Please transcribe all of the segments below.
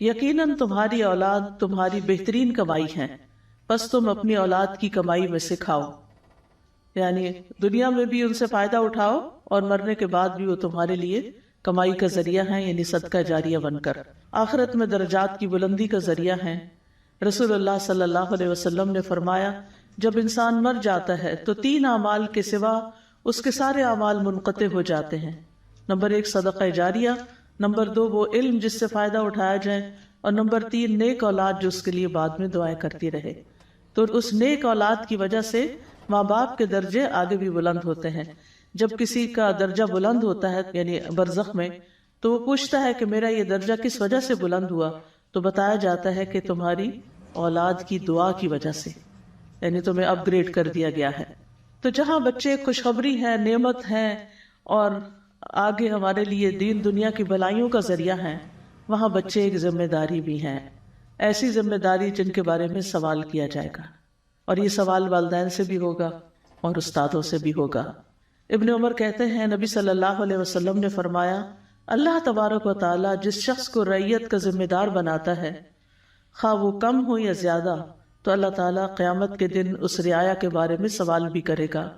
یقیناً تمہاری اولاد تمہاری بہترین کمائی ہے، بس تم اپنی اولاد کی کمائی میں سے کھاؤ، یعنی دنیا میں بھی ان سے فائدہ اٹھاؤ اور مرنے کے بعد بھی وہ تمہارے لیے کمائی کا ذریعہ ہیں، یعنی صدقہ جاریہ بن کر آخرت میں درجات کی بلندی کا ذریعہ ہیں۔ رسول اللہ صلی اللہ علیہ وسلم نے فرمایا، جب انسان مر جاتا ہے تو 3 اعمال کے سوا اس کے سارے اعمال منقطع ہو جاتے ہیں۔ نمبر 1 صدقہ جاریہ، نمبر 2 وہ علم جس سے فائدہ اٹھایا جائے، اور نمبر 3 نیک اولاد جو اس کے لیے بعد میں دعائیں کرتی رہے۔ تو اس نیک اولاد کی وجہ سے ماں باپ کے درجے آگے بھی بلند ہوتے ہیں۔ جب کسی کا درجہ بلند ہوتا ہے یعنی برزخ میں، تو وہ پوچھتا ہے کہ میرا یہ درجہ کس وجہ سے بلند ہوا، تو بتایا جاتا ہے کہ تمہاری اولاد کی دعا کی وجہ سے، یعنی تمہیں اپ گریڈ کر دیا گیا ہے۔ تو جہاں بچے خوشخبری ہیں، نعمت ہیں، اور آگے ہمارے لیے دین دنیا کی بھلائیوں کا ذریعہ ہیں، وہاں بچے ایک ذمہ داری بھی ہیں، ایسی ذمہ داری جن کے بارے میں سوال کیا جائے گا، اور یہ سوال والدین سے بھی ہوگا اور استادوں سے بھی ہوگا۔ ابن عمر کہتے ہیں، نبی صلی اللہ علیہ وسلم نے فرمایا، اللہ تبارک و تعالی جس شخص کو رعیت کا ذمہ دار بناتا ہے، خواہ وہ کم ہو یا زیادہ، تو اللہ تعالیٰ قیامت کے دن اس رعایا کے بارے میں سوال بھی کرے گا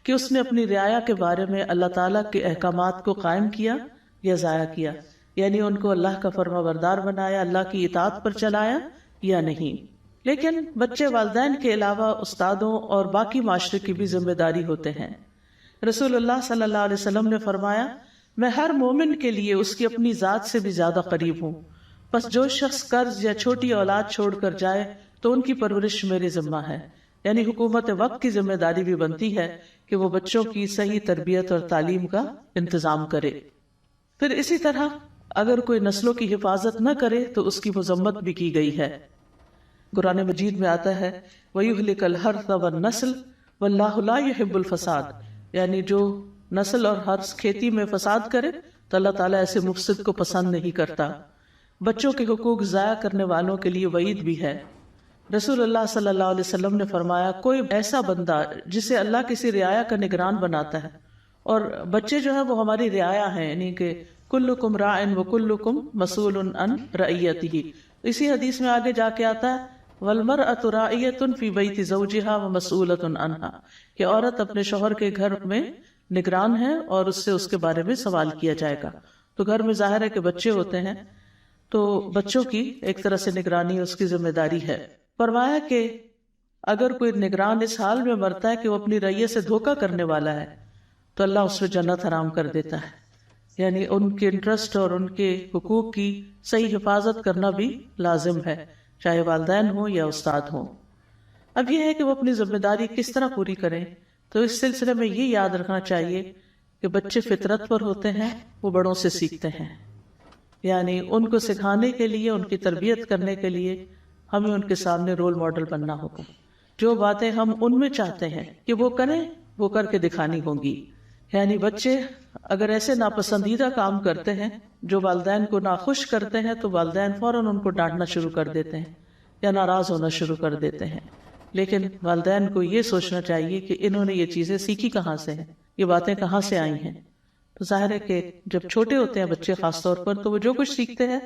کہ اس نے اپنی رعایا کے بارے میں اللہ تعالیٰ کے احکامات کو قائم کیا یا ضائع کیا، یعنی ان کو اللہ کا فرما بردار بنایا، اللہ کی اطاعت پر چلایا یا نہیں۔ لیکن بچے والدین کے علاوہ استادوں اور باقی معاشرے کی بھی ذمہ داری ہوتے ہیں۔ رسول اللہ صلی اللہ علیہ وسلم نے فرمایا، میں ہر مومن کے لیے اس کی اپنی ذات سے بھی زیادہ قریب ہوں، بس جو شخص قرض یا چھوٹی اولاد چھوڑ کر جائے تو ان کی پرورش میرے ذمہ ہے، یعنی حکومت وقت کی ذمہ داری بھی بنتی ہے کہ وہ بچوں کی صحیح تربیت اور تعلیم کا انتظام کرے۔ پھر اسی طرح اگر کوئی نسلوں کی حفاظت نہ کرے تو اس کی مذمت بھی کی گئی ہے۔ قرآن مجید میں آتا ہے، وَيُهْلِكَ الْحَرْثَ وَالنَّسْلَ وَاللَّهُ لَا يُحِبُّ الْفَسَادَ، یعنی جو نسل اور حرث کھیتی میں فساد کرے تو اللہ تعالیٰ ایسے مفسد کو پسند نہیں کرتا۔ بچوں کے حقوق ضائع کرنے والوں کے لیے وعید بھی ہے۔ رسول اللہ صلی اللہ علیہ وسلم نے فرمایا، کوئی ایسا بندہ جسے اللہ کسی رعایا کا نگران بناتا ہے، اور بچے جو ہیں وہ ہماری رعایا ہیں، یعنی کہ کلکم راعٍ وکلکم مسئول عن رعیتہ۔ اسی حدیث میں آگے جا کے آتا ہے، والمرأة راعیۃ فی بیت زوجها ومسئولۃ عنہا، کہ عورت اپنے شوہر کے گھر میں نگران ہے اور اس سے اس کے بارے میں سوال کیا جائے گا۔ تو گھر میں ظاہر ہے کہ بچے ہوتے ہیں، تو بچوں کی ایک طرح سے نگرانی اس کی ذمہ داری ہے۔ فرمایا کہ اگر کوئی نگران اس حال میں مرتا ہے کہ وہ اپنی رعیت سے دھوکہ کرنے والا ہے تو اللہ اس پہ جنت حرام کر دیتا ہے، یعنی ان کے انٹرسٹ اور ان کے حقوق کی صحیح حفاظت کرنا بھی لازم ہے، چاہے والدین ہوں یا استاد ہوں۔ اب یہ ہے کہ وہ اپنی ذمہ داری کس طرح پوری کریں، تو اس سلسلے میں یہ یاد رکھنا چاہیے کہ بچے فطرت پر ہوتے ہیں، وہ بڑوں سے سیکھتے ہیں، یعنی ان کو سکھانے کے لیے، ان کی تربیت کرنے کے لیے ہمیں ان کے سامنے رول ماڈل بننا ہوگا۔ جو باتیں ہم ان میں چاہتے ہیں کہ وہ کریں، وہ کر کے دکھانی ہوں گی۔ یعنی بچے اگر ایسے ناپسندیدہ کام کرتے ہیں جو والدین کو ناخوش کرتے ہیں تو والدین فوراً ان کو ڈانٹنا شروع کر دیتے ہیں یا ناراض ہونا شروع کر دیتے ہیں، لیکن والدین کو یہ سوچنا چاہیے کہ انہوں نے یہ چیزیں سیکھی کہاں سے ہیں، یہ باتیں کہاں سے آئی ہیں۔ تو ظاہر ہے کہ جب چھوٹے ہوتے ہیں بچے خاص طور پر، تو وہ جو کچھ سیکھتے ہیں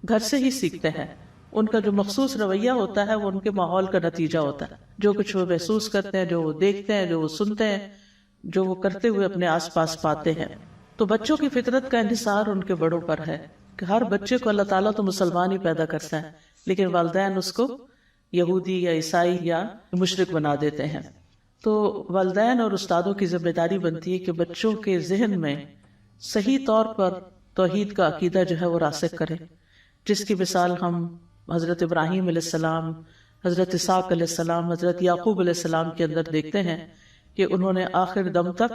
گھر سے ہی سیکھتے ہیں۔ ان کا جو مخصوص رویہ ہوتا ہے وہ ان کے ماحول کا نتیجہ ہوتا ہے، جو کچھ وہ محسوس کرتے ہیں، جو وہ دیکھتے ہیں، جو وہ سنتے ہیں، جو وہ کرتے ہوئے اپنے آس پاس پاتے ہیں۔ تو بچوں کی فطرت کا انحصار ان کے بڑوں پر ہے کہ ہر بچے کو اللہ تعالیٰ تو مسلمان ہی پیدا کرتا ہے، لیکن والدین اس کو یہودی یا عیسائی یا مشرک بنا دیتے ہیں۔ تو والدین اور استادوں کی ذمہ داری بنتی ہے کہ بچوں کے ذہن میں صحیح طور پر توحید کا عقیدہ جو ہے وہ راسخ کرے، جس کی مثال ہم حضرت ابراہیم علیہ السلام، حضرت اسحاق علیہ السلام، حضرت یعقوب علیہ السلام کے اندر دیکھتے ہیں کہ انہوں نے آخر دم تک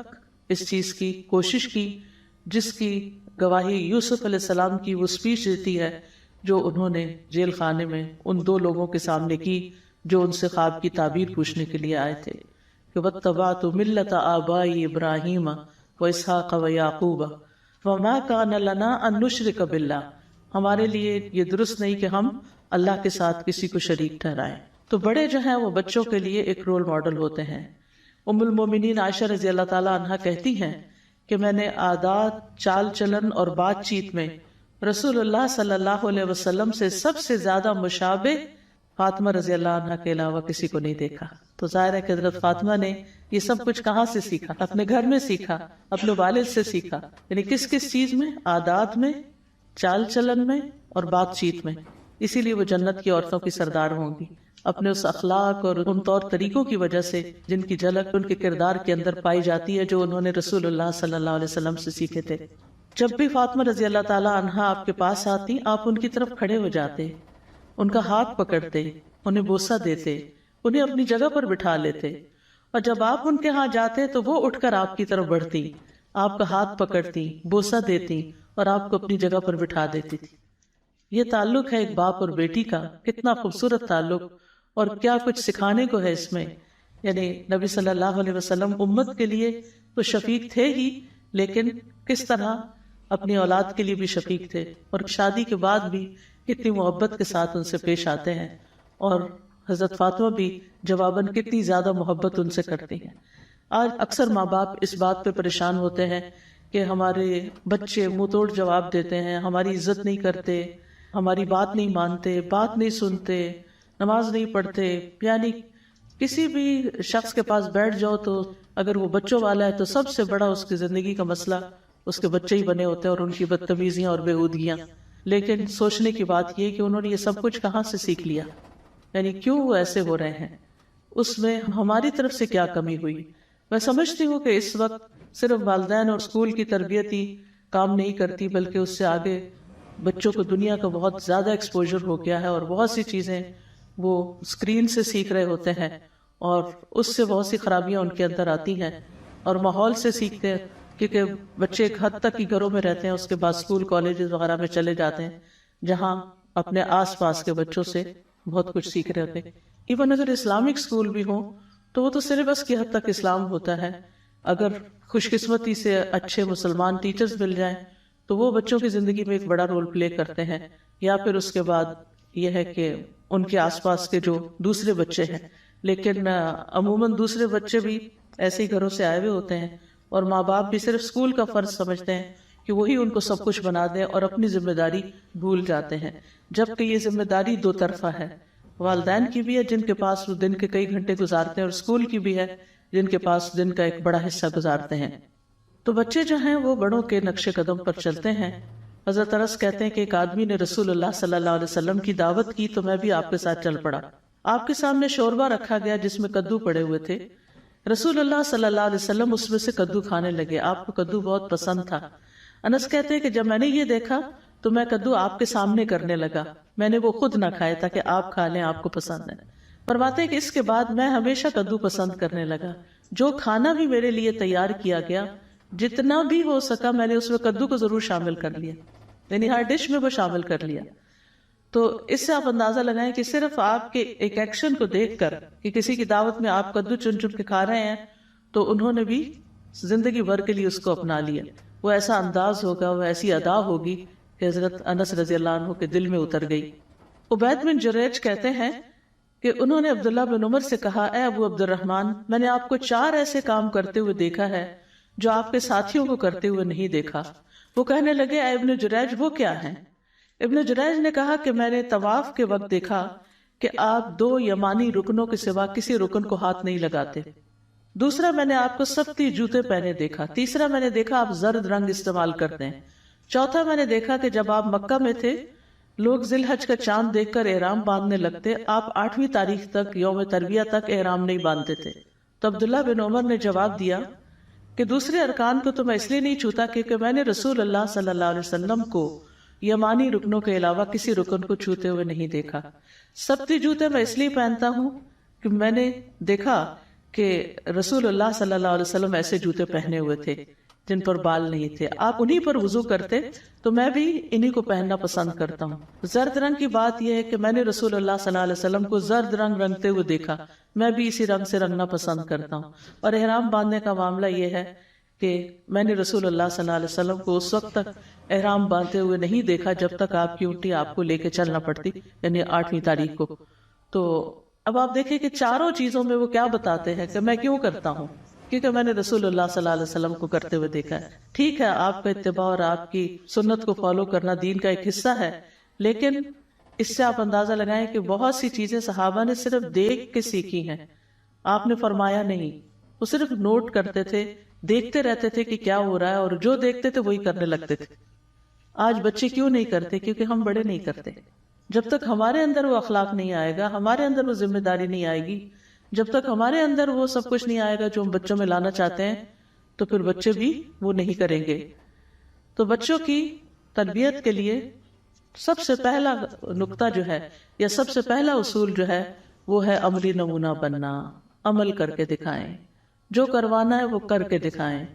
اس چیز کی کوشش کی، جس کی گواہی یوسف علیہ السلام کی وہ سپیچ دیتی ہے جو انہوں نے جیل خانے میں ان دو لوگوں کے سامنے کی جو ان سے خواب کی تعبیر پوچھنے کے لیے آئے تھے کہ وَاتَّبَعْتُ مِلَّةَ آبَائِي إِبْرَاهِيمَ وَإِسْحَاقَ وَيَعْقُوبَ وَمَا كَانَ لَنَا أَن نُشْرِكَ بِاللَّهِ، ہمارے لیے یہ درست نہیں کہ ہم اللہ کے ساتھ کسی کو شریک ٹھہرائیں۔ تو بڑے جو ہیں وہ بچوں کے لیے ایک رول ماڈل ہوتے ہیں۔ ام المومنین عائشہ رضی اللہ تعالی عنہا کہتی ہیں کہ میں نے عادات، چال چلن اور بات چیت میں رسول اللہ صلی اللہ علیہ وسلم سے سب سے زیادہ مشابہ فاطمہ رضی اللہ عنہ کے علاوہ کسی کو نہیں دیکھا. تو ظاہر ہے کہ حضرت فاطمہ نے یہ سب کچھ کہاں سے سیکھا؟ اپنے گھر میں سیکھا، اپنے والد سے سیکھا. یعنی کس کس چیز میں؟ عادات میں، چال چلن میں اور بات چیت میں. اسی لیے وہ جنت کی عورتوں کی سردار ہوں گی، اپنے اس اخلاق اور ان طور طریقوں کی وجہ سے جن کی جھلک ان کے کردار کے اندر پائی جاتی ہے، جو انہوں نے رسول اللہ صلی اللہ علیہ وسلم سے سیکھے تھے. جب بھی فاطمہ رضی اللہ تعالی عنہا آپ کے پاس آتی، آپ ان کی طرف کھڑے ہو جاتے، ان کا ہاتھ پکڑتے، انہیں بوسہ دیتے، انہیں اپنی جگہ پر بٹھا لیتے. اور جب آپ ان کے ہاں جاتے تو وہ اٹھ کر آپ کی طرف بڑھتی، آپ کا ہاتھ پکڑتی، بوسہ دیتی اور آپ کو اپنی جگہ پر بٹھا دیتی تھی. یہ تعلق ہے ایک باپ اور بیٹی کا، کتنا خوبصورت تعلق، اور کیا کچھ سکھانے کو ہے اس میں. یعنی نبی صلی اللہ علیہ وسلم امت کے لیے تو شفیق تھے ہی، لیکن کس طرح اپنی اولاد کے لیے بھی شفیق تھے، اور شادی کے بعد بھی کتنی محبت کے ساتھ ان سے پیش آتے ہیں. اور حضرت فاطمہ بھی جواباً کتنی زیادہ محبت ان سے کرتی ہیں. آج اکثر ماں باپ اس بات پہ پریشان ہوتے ہیں کہ ہمارے بچے منہ توڑ جواب دیتے ہیں، ہماری عزت نہیں کرتے، ہماری بات نہیں مانتے، بات نہیں سنتے، نماز نہیں پڑھتے. یعنی کسی بھی شخص کے پاس بیٹھ جاؤ تو اگر وہ بچوں والا ہے تو سب سے بڑا اس کی زندگی کا مسئلہ اس کے بچے ہی بنے ہوتے ہیں اور ان کی بدتمیزیاں اور بےہودگیاں. لیکن سوچنے کی بات یہ کہ انہوں نے یہ سب کچھ کہاں سے سیکھ لیا؟ یعنی کیوں وہ ایسے ہو رہے ہیں؟ اس میں ہماری طرف سے کیا کمی ہوئی؟ میں سمجھتی ہوں کہ اس وقت صرف والدین اور اسکول کی تربیت ہی کام نہیں کرتی، بلکہ اس سے آگے بچوں کو دنیا کا بہت زیادہ ایکسپوجر ہو گیا ہے، اور بہت سی چیزیں وہ اسکرین سے سیکھ رہے ہوتے ہیں، اور اس سے بہت سی خرابیاں ان کے اندر آتی ہیں. اور ماحول سے سیکھتے ہیں، کیونکہ بچے ایک حد تک ہی گھروں میں رہتے ہیں، اس کے بعد اسکول کالجز وغیرہ میں چلے جاتے ہیں جہاں اپنے آس پاس کے بچوں سے بہت کچھ سیکھ رہے ہوتے ہیں. ایون اگر اسلامک اسکول بھی ہوں تو وہ تو سلیبس کی حد تک اسلام ہوتا ہے. اگر خوش قسمتی سے اچھے مسلمان ٹیچرز مل جائیں تو وہ بچوں کی زندگی میں ایک بڑا رول پلے کرتے ہیں. یا پھر اس کے بعد یہ ہے کہ ان کے آس پاس کے جو دوسرے بچے ہیں، لیکن عموماً دوسرے بچے بھی ایسے ہی گھروں سے آئے ہوئے ہوتے ہیں، اور ماں باپ بھی صرف اسکول کا فرض سمجھتے ہیں کہ وہی ان کو سب کچھ بنا دیں، اور اپنی ذمہ داری بھول جاتے ہیں. جبکہ یہ ذمہ داری دو طرفہ ہے، والدین کی بھی ہے جن کے پاس وہ دن کے کئی گھنٹے گزارتے ہیں، اور اسکول کی بھی ہے جن کے پاس دن کا ایک بڑا حصہ گزارتے ہیں. تو بچے جو ہیں وہ بڑوں کے نقش قدم پر چلتے ہیں. حضرت انس کہتے ہیں کہ ایک آدمی نے رسول اللہ صلی اللہ علیہ وسلم کی دعوت کی تو میں بھی آپ کے ساتھ چل پڑا. آپ کے سامنے شوربہ رکھا گیا جس میں کدو پڑے ہوئے تھے. رسول اللہ صلی اللہ علیہ وسلم اس میں سے کدو کھانے لگے. آپ کو کدو بہت پسند تھا. انس کہتے ہیں کہ جب میں نے یہ دیکھا تو میں کدو آپ کے سامنے کرنے لگا. میں نے وہ خود نہ کھائے تاکہ آپ کھا لیں، آپ کو پسند ہے. فرماتے ہیں کہ اس کے بعد میں ہمیشہ کدو پسند کرنے لگا. جو کھانا بھی میرے لیے تیار کیا گیا، جتنا بھی ہو سکا میں نے اس میں کدو کو ضرور شامل کر لیا، یعنی ہر ڈش میں وہ شامل کر لیا. تو اس سے آپ اندازہ لگائیں کہ صرف آپ کے ایک ایکشن کو دیکھ کر کہ کسی کی دعوت میں آپ کدو چن چن کے کھا رہے ہیں تو انہوں نے بھی زندگی بھر کے لیے اس کو اپنا لیا. وہ ایسا انداز ہوگا، وہ ایسی ادا ہوگی کہ حضرت انس رضی اللہ عنہ کے دل میں اتر گئی. عبید بن جریج کہتے ہیں کہ انہوں نے عبداللہ بن عمر سے کہا، اے ابو عبد الرحمن، میں نے آپ کو 4 ایسے کام کرتے ہوئے دیکھا ہے جو آپ کے ساتھیوں کو کرتے ہوئے نہیں دیکھا. وہ کہنے لگے، اے ابن جریج وہ کیا ہیں؟ ابن جریج نے کہا کہ میں نے طواف کے وقت دیکھا کہ آپ 2 یمانی رکنوں کے سوا کسی رکن کو ہاتھ نہیں لگاتے. دوسرا، میں نے آپ کو سختی جوتے پہنے دیکھا. تیسرا، میں نے دیکھا آپ زرد رنگ استعمال کرتے ہیں. چوتھا، میں نے دیکھا کہ جب آپ مکہ میں تھے لوگ ذی الحج کا چاند دیکھ کر احرام باندھنے لگتے، آپ 8ویں تاریخ تک یوم ترویہ تک احرام نہیں باندھتے تھے. تو عبداللہ بن عمر نے جواب دیا کہ دوسرے ارکان کو تو میں اس لیے نہیں چھوتا کیونکہ میں نے رسول اللہ صلی اللہ علیہ وسلم کو یمانی رکنوں کے علاوہ کسی رکن کو چھوتے ہوئے نہیں دیکھا. سبتی جوتے میں اس لیے پہنتا ہوں کہ میں نے دیکھا کہ رسول اللہ صلی اللہ علیہ وسلم ایسے جوتے پہنے ہوئے تھے جن پر بال نہیں تھے. آپ انہی پر وضو کرتے تو میں بھی انہی کو پہننا پسند کرتا ہوں. زرد رنگ کی بات یہ ہے کہ میں نے رسول اللہ صلی اللہ علیہ وسلم کو زرد رنگ رنگتے ہوئے دیکھا، میں بھی اسی رنگ سے رنگنا پسند کرتا ہوں. اور احرام باندھنے کا معاملہ یہ ہے کہ میں نے رسول اللہ صلی اللہ علیہ وسلم کو اس وقت تک احرام باندھتے ہوئے نہیں دیکھا جب تک آپ کی اونٹی آپ کو لے کے چلنا پڑتی، یعنی 8ویں تاریخ کو. تو اب آپ دیکھیں کہ چاروں چیزوں میں وہ کیا بتاتے ہیں کہ میں کیوں کرتا ہوں. کیونکہ میں نے رسول اللہ صلی اللہ علیہ وسلم کو کرتے ہوئے دیکھا ہے. ٹھیک ہے آپ کا اتباع اور آپ کی سنت کو فالو کرنا دین کا ایک حصہ ہے، لیکن اس سے آپ اندازہ لگائیں کہ بہت سی چیزیں صحابہ نے صرف دیکھ کے سیکھی ہیں، آپ نے فرمایا نہیں. وہ صرف نوٹ کرتے تھے، دیکھتے رہتے تھے کہ کیا ہو رہا ہے، اور جو دیکھتے تھے وہی کرنے لگتے تھے. آج بچے کیوں نہیں کرتے؟ کیونکہ ہم بڑے نہیں کرتے. جب تک ہمارے اندر وہ اخلاق نہیں آئے گا، ہمارے اندر وہ ذمہ داری نہیں آئے گی، جب تک ہمارے اندر وہ سب کچھ نہیں آئے گا جو ہم بچوں میں لانا چاہتے ہیں، تو پھر بچے بھی وہ نہیں کریں گے. تو بچوں کی تربیت کے لیے سب سے پہلا نقطہ جو ہے، یا سب سے پہلا اصول جو ہے، وہ ہے عملی نمونہ بننا. عمل کر کے دکھائیں، جو کروانا ہے وہ کر کے دکھائیں.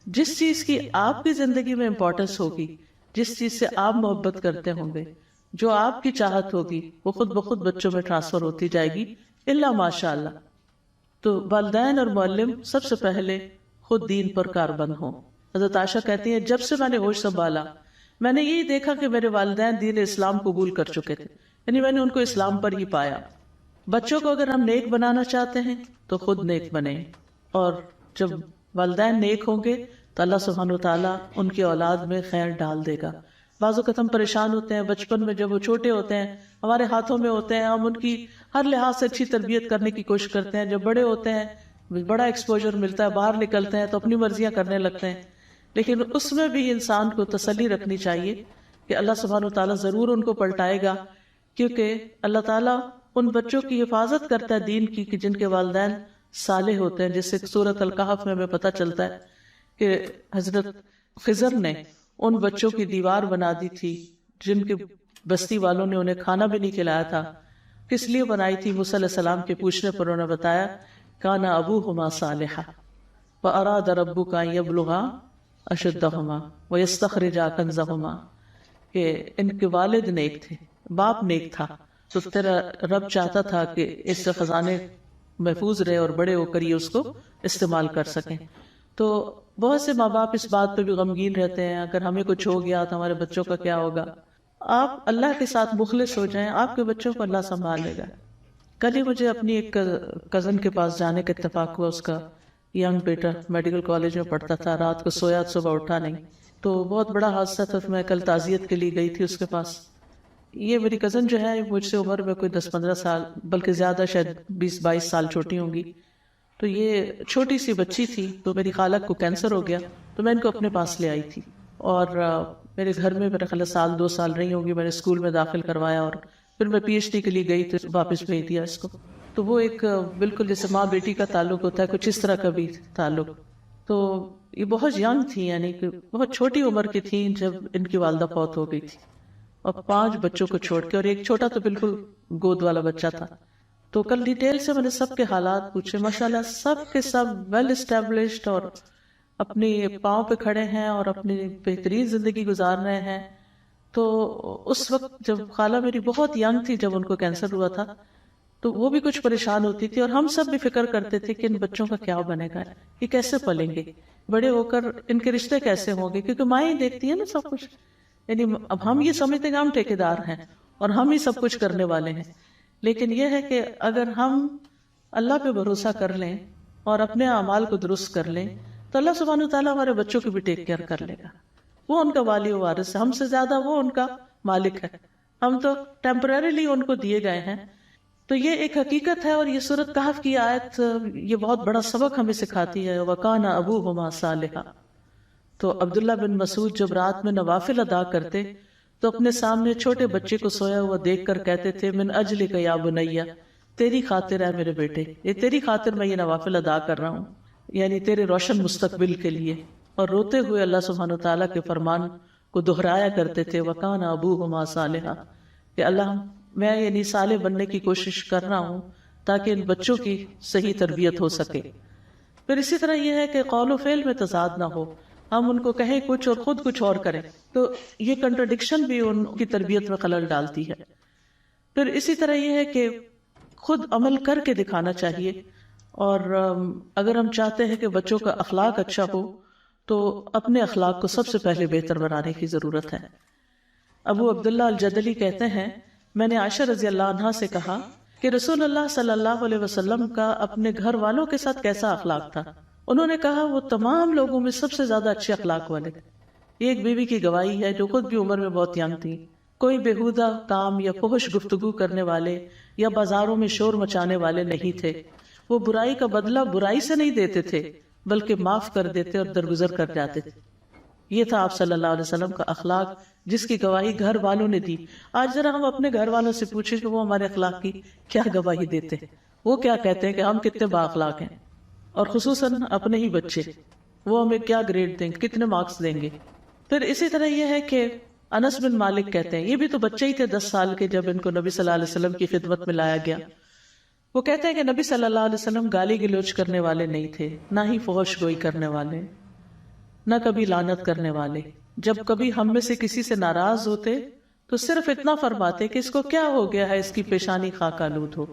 جس چیز کی آپ کی زندگی میں امپورٹنس ہوگی، جس چیز سے آپ محبت کرتے ہوں گے، جو آپ کی چاہت ہوگی، وہ خود بخود بچوں میں ٹرانسفر ہوتی جائے گی، الا ماشاء اللہ. تو والدین اور معلم سب سے پہلے خود دین پر کاربند ہوں. حضرت عائشہ کہتی ہیں جب سے میں نے ہوش سنبھالا میں نے یہی دیکھا کہ میرے والدین دین اسلام قبول کر چکے تھے، یعنی میں نے ان کو اسلام پر ہی پایا. بچوں کو اگر ہم نیک بنانا چاہتے ہیں تو خود نیک بنیں، اور جب والدین نیک ہوں گے تو اللہ سبحانہ وتعالیٰ ان کی اولاد میں خیر ڈال دے گا. بعض اوقات ہم پریشان ہوتے ہیں بچپن میں، جب وہ چھوٹے ہوتے ہیں ہمارے ہاتھوں میں ہوتے ہیں، ہم ان کی ہر لحاظ سے اچھی تربیت کرنے کی کوشش کرتے ہیں. جب بڑے ہوتے ہیں، بڑا ایکسپوجر ملتا ہے، باہر نکلتے ہیں تو اپنی مرضیاں کرنے لگتے ہیں. لیکن اس میں بھی انسان کو تسلی رکھنی چاہیے کہ اللہ سبحانہ وتعالیٰ ضرور ان کو پلٹائے گا، کیونکہ اللہ تعالیٰ ان بچوں کی حفاظت کرتا ہے دین کی کہ جن کے والدین صالح ہوتے ہیں. جس سے سورۃ الکہف میں ہمیں پتہ چلتا ہے کہ حضرت خضر نے ان بچوں کی دیوار بنا دی تھی جن کے بستی والوں نے انہیں کھانا بھی نہیں کھلایا تھا. کس لیے بنائی تھی؟ موسیٰ علیہ السلام کے پوچھنے پر انہوں نے بتایا کان ابوہما صالحا فاراد ربک ان یبلغا اشدہما ویستخرجا کنزہما، کہ ان کے والد نیک تھے، باپ نیک تھا، تو تیرا رب چاہتا تھا کہ اس سے خزانے محفوظ رہے اور بڑے ہو کر یہ اس کو استعمال کر سکیں. تو بہت سے ماں باپ اس بات پہ بھی غمگین رہتے ہیں اگر ہمیں کچھ ہو گیا تو ہمارے بچوں کا کیا ہوگا. آپ اللہ کے ساتھ مخلص ہو جائیں، آپ کے بچوں کو اللہ سنبھال لے گا. کل ہی مجھے اپنی ایک کزن کے پاس جانے کا اتفاق ہوا. اس کا ینگ بیٹا میڈیکل کالج میں پڑھتا تھا، رات کو سویا صبح اٹھا نہیں، تو بہت بڑا حادثہ تھا. میں کل تعزیت کے لیے گئی تھی اس کے پاس. یہ میری کزن جو ہے مجھ سے عمر میں کوئی 10-15 سال بلکہ زیادہ، شاید 20-22 سال چھوٹی ہوں گی. تو یہ چھوٹی سی بچی تھی، تو میری خالہ کو کینسر ہو گیا، تو میں ان کو اپنے پاس لے آئی تھی. اور میرے گھر میں میرا خیال 1-2 سال رہی ہوگی. میں نے اسکول میں داخل کروایا اور پھر میں پی ایچ ڈی کے لیے گئی تو واپس بھیج دیا اس کو. تو وہ ایک بالکل جیسے ماں بیٹی کا تعلق ہوتا ہے، کچھ اس طرح کا بھی تعلق. تو یہ بہت ینگ تھی، یعنی کہ بہت چھوٹی عمر کی تھی جب ان کی والدہ فوت ہو گئی تھی، اور 5 بچوں کو چھوڑ کے، اور ایک چھوٹا تو بالکل گود والا بچہ تھا. تو کل ڈیٹیل سے میں نے سب کے حالات پوچھے. ماشاءاللہ سب کے سب ویل اسٹیبلشڈ اور اپنے پاؤں پہ کھڑے ہیں اور اپنی بہترین زندگی گزار رہے ہیں. تو اس وقت جب خالہ میری بہت ینگ تھی جب ان کو کینسر ہوا تھا، تو وہ بھی کچھ پریشان ہوتی تھی، اور ہم سب بھی فکر کرتے تھے کہ ان بچوں کا کیا بنے گا، یہ کیسے پلیں گے، بڑے ہو کر ان کے رشتے کیسے ہوں گے، کیونکہ ماں ہی دیکھتی ہے نا سب کچھ. یعنی اب ہم یہ سمجھتے ہیں کہ ہم ٹھیکیدار ہیں اور ہم ہی سب کچھ کرنے والے ہیں. لیکن یہ ہے کہ اگر ہم اللہ پہ بھروسہ کر لیں اور اپنے اعمال کو درست کر لیں تو اللہ سبحانہ وتعالیٰ ہمارے بچوں کی بھی ٹیک کیئر کر لے گا. وہ ان کا والی و وارث ہے، ہم سے زیادہ وہ ان کا مالک ہے، ہم تو ٹیمپریریلی ان کو دیے گئے ہیں. تو یہ ایک حقیقت ہے، اور یہ سورۃ کہف کی آیت یہ بہت بڑا سبق ہمیں سکھاتی ہے. وَكَانَ أَبُوهُمَا صَالِحًا. تو عبداللہ بن مسعود جب رات میں نوافل ادا کرتے تو اپنے سامنے چھوٹے بچے کو سویا ہوا دیکھ کر کہتے تھے من اجلک یا بنیا، تیری خاطر ہے میرے بیٹے، یہ تیری خاطر میں یہ نوافل ادا کر رہا ہوں، یعنی تیرے روشن مستقبل کے لیے. اور روتے ہوئے اللہ سبحانہ وتعالیٰ کے فرمان کو دہرایا کرتے تھے وَكَانَ أَبُوهُمَا صَالِحًا، کہ اللہ میں یعنی صالح بننے کی کوشش کر رہا ہوں تاکہ ان بچوں کی صحیح تربیت ہو سکے. پھر اسی طرح یہ ہے کہ قول و فعل میں تضاد نہ ہو، ہم ان کو کہیں کچھ اور خود کچھ اور کریں، تو یہ کنٹرڈکشن بھی ان کی تربیت میں خلل ڈالتی ہے. پھر اسی طرح یہ ہے کہ خود عمل کر کے دکھانا چاہیے، اور اگر ہم چاہتے ہیں کہ بچوں کا اخلاق اچھا ہو تو اپنے اخلاق کو سب سے پہلے بہتر بنانے کی ضرورت ہے. ابو عبداللہ الجدلی کہتے ہیں میں نے عائشہ رضی اللہ عنہا سے کہا کہ رسول اللہ صلی اللہ علیہ وسلم کا اپنے گھر والوں کے ساتھ کیسا اخلاق تھا. انہوں نے کہا وہ تمام لوگوں میں سب سے زیادہ اچھے اخلاق والے تھے. یہ ایک بیوی کی گواہی ہے جو خود بھی عمر میں بہت ینگ تھی. کوئی بےہودہ کام یا فحش گفتگو کرنے والے یا بازاروں میں شور مچانے والے نہیں تھے. وہ برائی کا بدلہ برائی سے نہیں دیتے تھے بلکہ معاف کر دیتے اور درگزر کر جاتے تھے. یہ تھا آپ صلی اللہ علیہ وسلم کا اخلاق جس کی گواہی گھر والوں نے دی. آج ذرا ہم اپنے گھر والوں سے پوچھیں کہ وہ ہمارے اخلاق کی کیا گواہی دیتے ہیں. وہ کیا کہتے ہیں کہ ہم کتنے با اخلاق ہیں، اور خصوصاً اپنے ہی بچے، وہ ہمیں کیا گریڈ دیں گے، کتنے مارکس دیں گے. پھر اسی طرح یہ ہے کہ انس بن مالک کہتے ہیں، یہ بھی تو بچے ہی تھے 10 سال کے جب ان کو نبی صلی اللہ علیہ وسلم کی خدمت میں لایا گیا. وہ کہتے ہیں کہ نبی صلی اللہ علیہ وسلم گالی گلوچ کرنے والے نہیں تھے، نہ ہی فحش گوئی کرنے والے، نہ کبھی لعنت کرنے والے. جب کبھی ہم میں سے کسی سے ناراض ہوتے تو صرف اتنا فرماتے کہ اس کو کیا ہو گیا ہے، اس کی پیشانی خاک آلود ہو.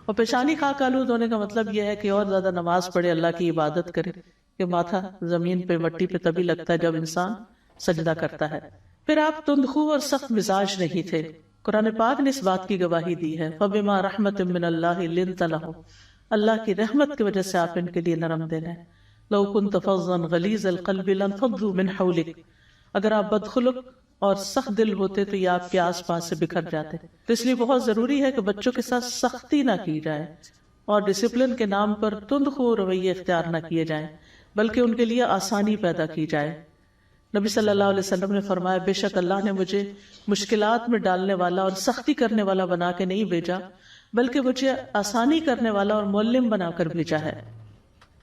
اور پیشانی خاک آلود ہونے کا مطلب یہ ہے کہ اور زیادہ نماز پڑھے، اللہ کی عبادت کرے، کہ ماتھا زمین پہ مٹی پہ تبھی لگتا ہے جب انسان سجدہ کرتا ہے. پھر آپ تندخو اور سخت مزاج نہیں تھے. قرآن پاک نے اس بات کی گواہی دی ہے، فَبِمَا رَحْمَةٍ مِّنَ اللَّهِ لِنْتَ لَهُمْ، اللہ کی رحمت کی وجہ سے آپ ان کے لیے نرم دل ہیں. لَوْ كُنْتَ فَظًّا غَلِيظَ الْقَلْبِ لَانفَضُّوا مِنْ حَوْلِكَ، اگر آپ بدخلق اور سخت دل ہوتے تو یہ آپ کے آس پاس سے بکھر جاتے. تو اس لیے بہت ضروری ہے کہ بچوں کے ساتھ سختی نہ کی جائے اور ڈسپلن کے نام پر تندخو رویے اختیار نہ کیے جائیں، بلکہ ان کے لیے آسانی پیدا کی جائے. نبی صلی اللہ علیہ وسلم نے فرمایا، بے شک اللہ نے مجھے مشکلات میں ڈالنے والا اور سختی کرنے والا بنا کے نہیں بھیجا، بلکہ مجھے آسانی کرنے والا اور معلم بنا کر بھیجا ہے.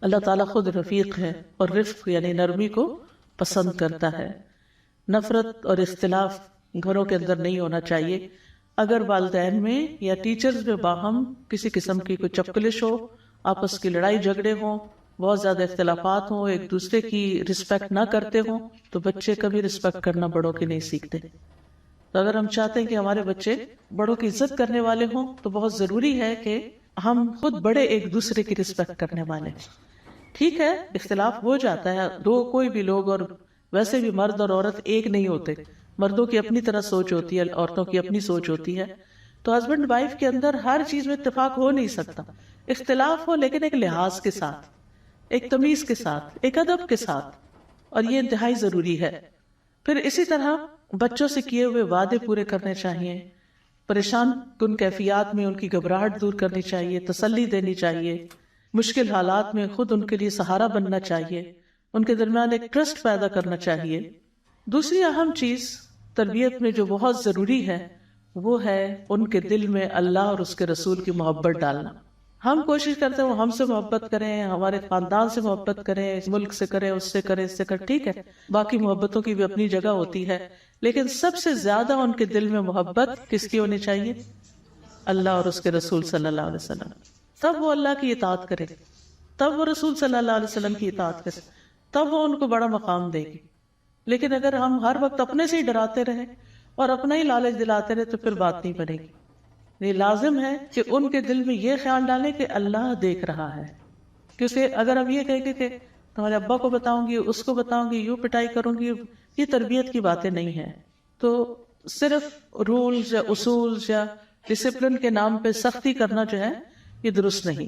اللہ تعالیٰ خود رفیق ہے اور رفق یعنی نرمی کو پسند کرتا ہے. نفرت اور اختلاف گھروں کے اندر نہیں ہونا چاہیے. اگر والدین میں یا ٹیچرز میں باہم کسی قسم کی کوئی چپکلش ہو، آپس کی لڑائی جھگڑے ہوں، بہت زیادہ اختلافات ہوں، ایک دوسرے کی رسپیکٹ نہ کرتے ہوں، تو بچے کبھی رسپیکٹ کرنا بڑوں کی نہیں سیکھتے. تو اگر ہم چاہتے ہیں کہ ہمارے بچے بڑوں کی عزت کرنے والے ہوں تو بہت ضروری ہے کہ ہم خود بڑے ایک دوسرے کی رسپیکٹ کرنے والے. ٹھیک ہے اختلاف ہو جاتا ہے، دو کوئی بھی لوگ، اور ویسے بھی مرد اور عورت ایک نہیں ہوتے، مردوں کی اپنی طرح سوچ ہوتی ہے، عورتوں کی اپنی سوچ ہوتی ہے. تو ہسبینڈ وائف کے اندر ہر چیز میں اتفاق ہو نہیں سکتا. اختلاف ہو لیکن ایک لحاظ کے ساتھ، ایک تمیز کے ساتھ، ایک ادب کے ساتھ، اور یہ انتہائی ضروری ہے. پھر اسی طرح بچوں سے کیے ہوئے وعدے پورے کرنے چاہیے. پریشان کن کیفیات میں ان کی گھبراہٹ دور کرنی چاہیے، تسلی دینی چاہیے. مشکل حالات میں خود ان کے لیے سہارا بننا چاہیے، ان کے درمیان ایک ٹرسٹ پیدا کرنا چاہیے. دوسری اہم چیز تربیت میں جو بہت ضروری ہے وہ ہے ان کے دل میں اللہ اور اس کے رسول کی محبت ڈالنا. ہم کوشش کرتے ہیں وہ ہم سے محبت کریں، ہمارے خاندان سے محبت کریں، اس ملک سے کریں، اس سے کریں، اس سے کریں، ٹھیک ہے، باقی محبتوں کی بھی اپنی جگہ ہوتی ہے، لیکن سب سے زیادہ ان کے دل میں محبت کس کی ہونی چاہیے؟ اللہ اور اس کے رسول صلی اللہ علیہ وسلم. تب وہ اللہ کی اطاعت کرے، تب وہ رسول صلی اللہ علیہ وسلم کی اطاعت کرے، تب وہ ان کو بڑا مقام دے گی. لیکن اگر ہم ہر وقت اپنے سے ہی ڈراتے رہیں اور اپنا ہی لالچ دلاتے رہے تو پھر بات نہیں بنے گی. یہ لازم ہے کہ ان کے دل میں یہ خیال ڈالیں کہ اللہ دیکھ رہا ہے. کیونکہ اگر ہم یہ کہیں کہ تمہارے ابا کو بتاؤں گی، اس کو بتاؤں گی، یوں پٹائی کروں گی، یہ تربیت کی باتیں نہیں ہیں. تو صرف رولز یا اصولز یا ڈسپلن کے نام پہ سختی کرنا جو ہے یہ درست نہیں.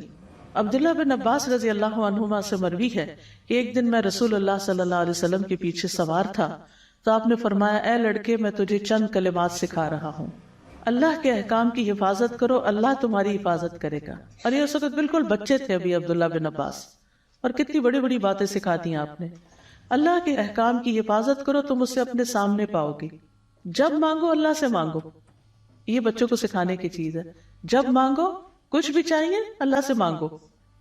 عبداللہ بن عباس رضی اللہ عنہما سے مروی ہے کہ ایک دن میں رسول اللہ صلی اللہ علیہ وسلم کے پیچھے سوار تھا تو آپ نے فرمایا، اے لڑکے میں تجھے چند کلمات سکھا رہا ہوں، اللہ کے احکام کی حفاظت کرو، اللہ تمہاری حفاظت کرے گا. اور یہ اس وقت بالکل بچے تھے ابھی عبداللہ بن عباس، اور کتنی بڑی بڑی باتیں سکھا دی آپ نے. اللہ کے احکام کی حفاظت کرو، تم اسے اپنے سامنے پاؤ گی. جب مانگو اللہ سے مانگو، یہ بچوں کو سکھانے کی چیز ہے. جب مانگو، کچھ بھی چاہیے اللہ سے مانگو.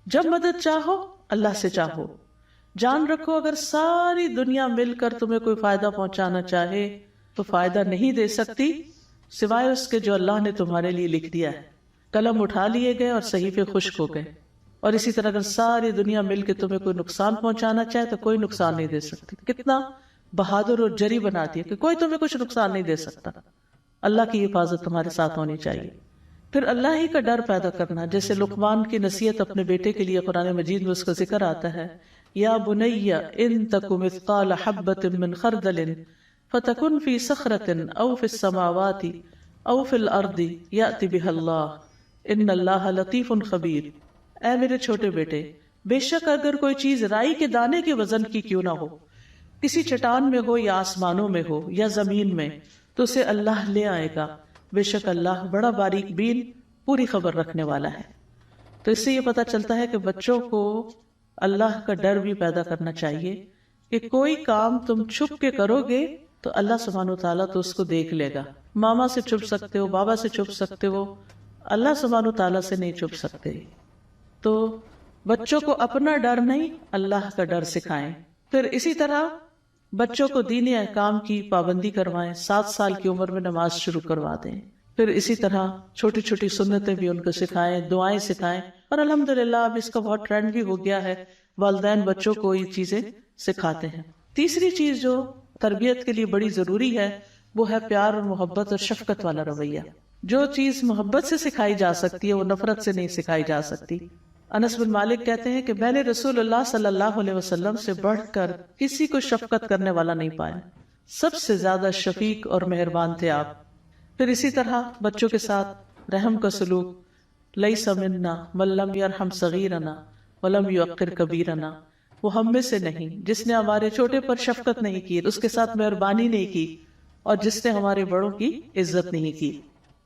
جب مدد چاہو اللہ سے چاہو. جان رکھو اگر ساری دنیا مل کر تمہیں کوئی فائدہ پہنچانا چاہے تو فائدہ نہیں دے سکتی سوائے اس کے جو اللہ نے تمہارے لیے لکھ دیا ہے. قلم اٹھا لیے گئے اور صحیفے خشک ہو گئے. اور اسی طرح اگر ساری دنیا مل کے تمہیں کوئی نقصان پہنچانا چاہے تو کوئی نقصان نہیں دے سکتی. کتنا بہادر اور جری بنا دیا کہ کوئی تمہیں کچھ نقصان نہیں دے سکتا. اللہ کی حفاظت تمہارے ساتھ ہونی چاہیے. پھر اللہ ہی کا ڈر پیدا کرنا، جیسے لقمان کی نصیحت اپنے بیٹے کے لیے قرآن مجید میں اس کا ذکر آتا ہے، یا بنی ان تک مثقال حبۃ من خردل فتکن فی صخرۃ او فی السماوات او فی الارض یأتی بها اللہ ان اللہ لطیف خبیر. اے میرے چھوٹے بیٹے، بے شک اگر کوئی چیز رائی کے دانے کے وزن کی کیوں نہ ہو، کسی چٹان میں ہو یا آسمانوں میں ہو یا زمین میں، تو اسے اللہ لے آئے گا، بے شک اللہ بڑا باریک بین پوری خبر رکھنے والا ہے۔ تو اس سے یہ پتہ چلتا ہے کہ بچوں کو اللہ کا ڈر بھی پیدا کرنا چاہیے کہ کوئی کام تم چھپ کے کرو گے تو اللہ سبحانہ وتعالیٰ تو اس کو دیکھ لے گا۔ ماما سے چھپ سکتے ہو، بابا سے چھپ سکتے ہو، اللہ سبحانہ وتعالیٰ سے نہیں چھپ سکتے۔ تو بچوں کو اپنا ڈر نہیں، اللہ کا ڈر سکھائیں۔ پھر اسی طرح بچوں کو دینی احکام کی پابندی کروائیں، 7 سال کی عمر میں نماز شروع کروا دیں۔ پھر اسی طرح چھوٹی چھوٹی سنتیں بھی ان کو سکھائیں، دعائیں سکھائیں، اور الحمدللہ اب اس کا بہت ٹرینڈ بھی ہو گیا ہے، والدین بچوں کو یہ چیزیں سکھاتے ہیں۔ تیسری چیز جو تربیت کے لیے بڑی ضروری ہے وہ ہے پیار اور محبت اور شفقت والا رویہ۔ جو چیز محبت سے سکھائی جا سکتی ہے وہ نفرت سے نہیں سکھائی جا سکتی۔ انس بن مالک کہتے ہیں کہ میں نے رسول اللہ صلی اللہ علیہ وسلم سے بڑھ کر کسی کو شفقت کرنے والا نہیں پایا، سب سے زیادہ شفیق اور مہربان تھے آپ۔ پھر اسی طرح بچوں کے ساتھ رحم کا سلوک، لیس منا من لم یرحم صغیرنا ولم یوقر کبیرنا، وہ ہم میں سے نہیں جس نے ہمارے چھوٹے پر شفقت نہیں کی، اس کے ساتھ مہربانی نہیں کی، اور جس نے ہمارے بڑوں کی عزت نہیں کی۔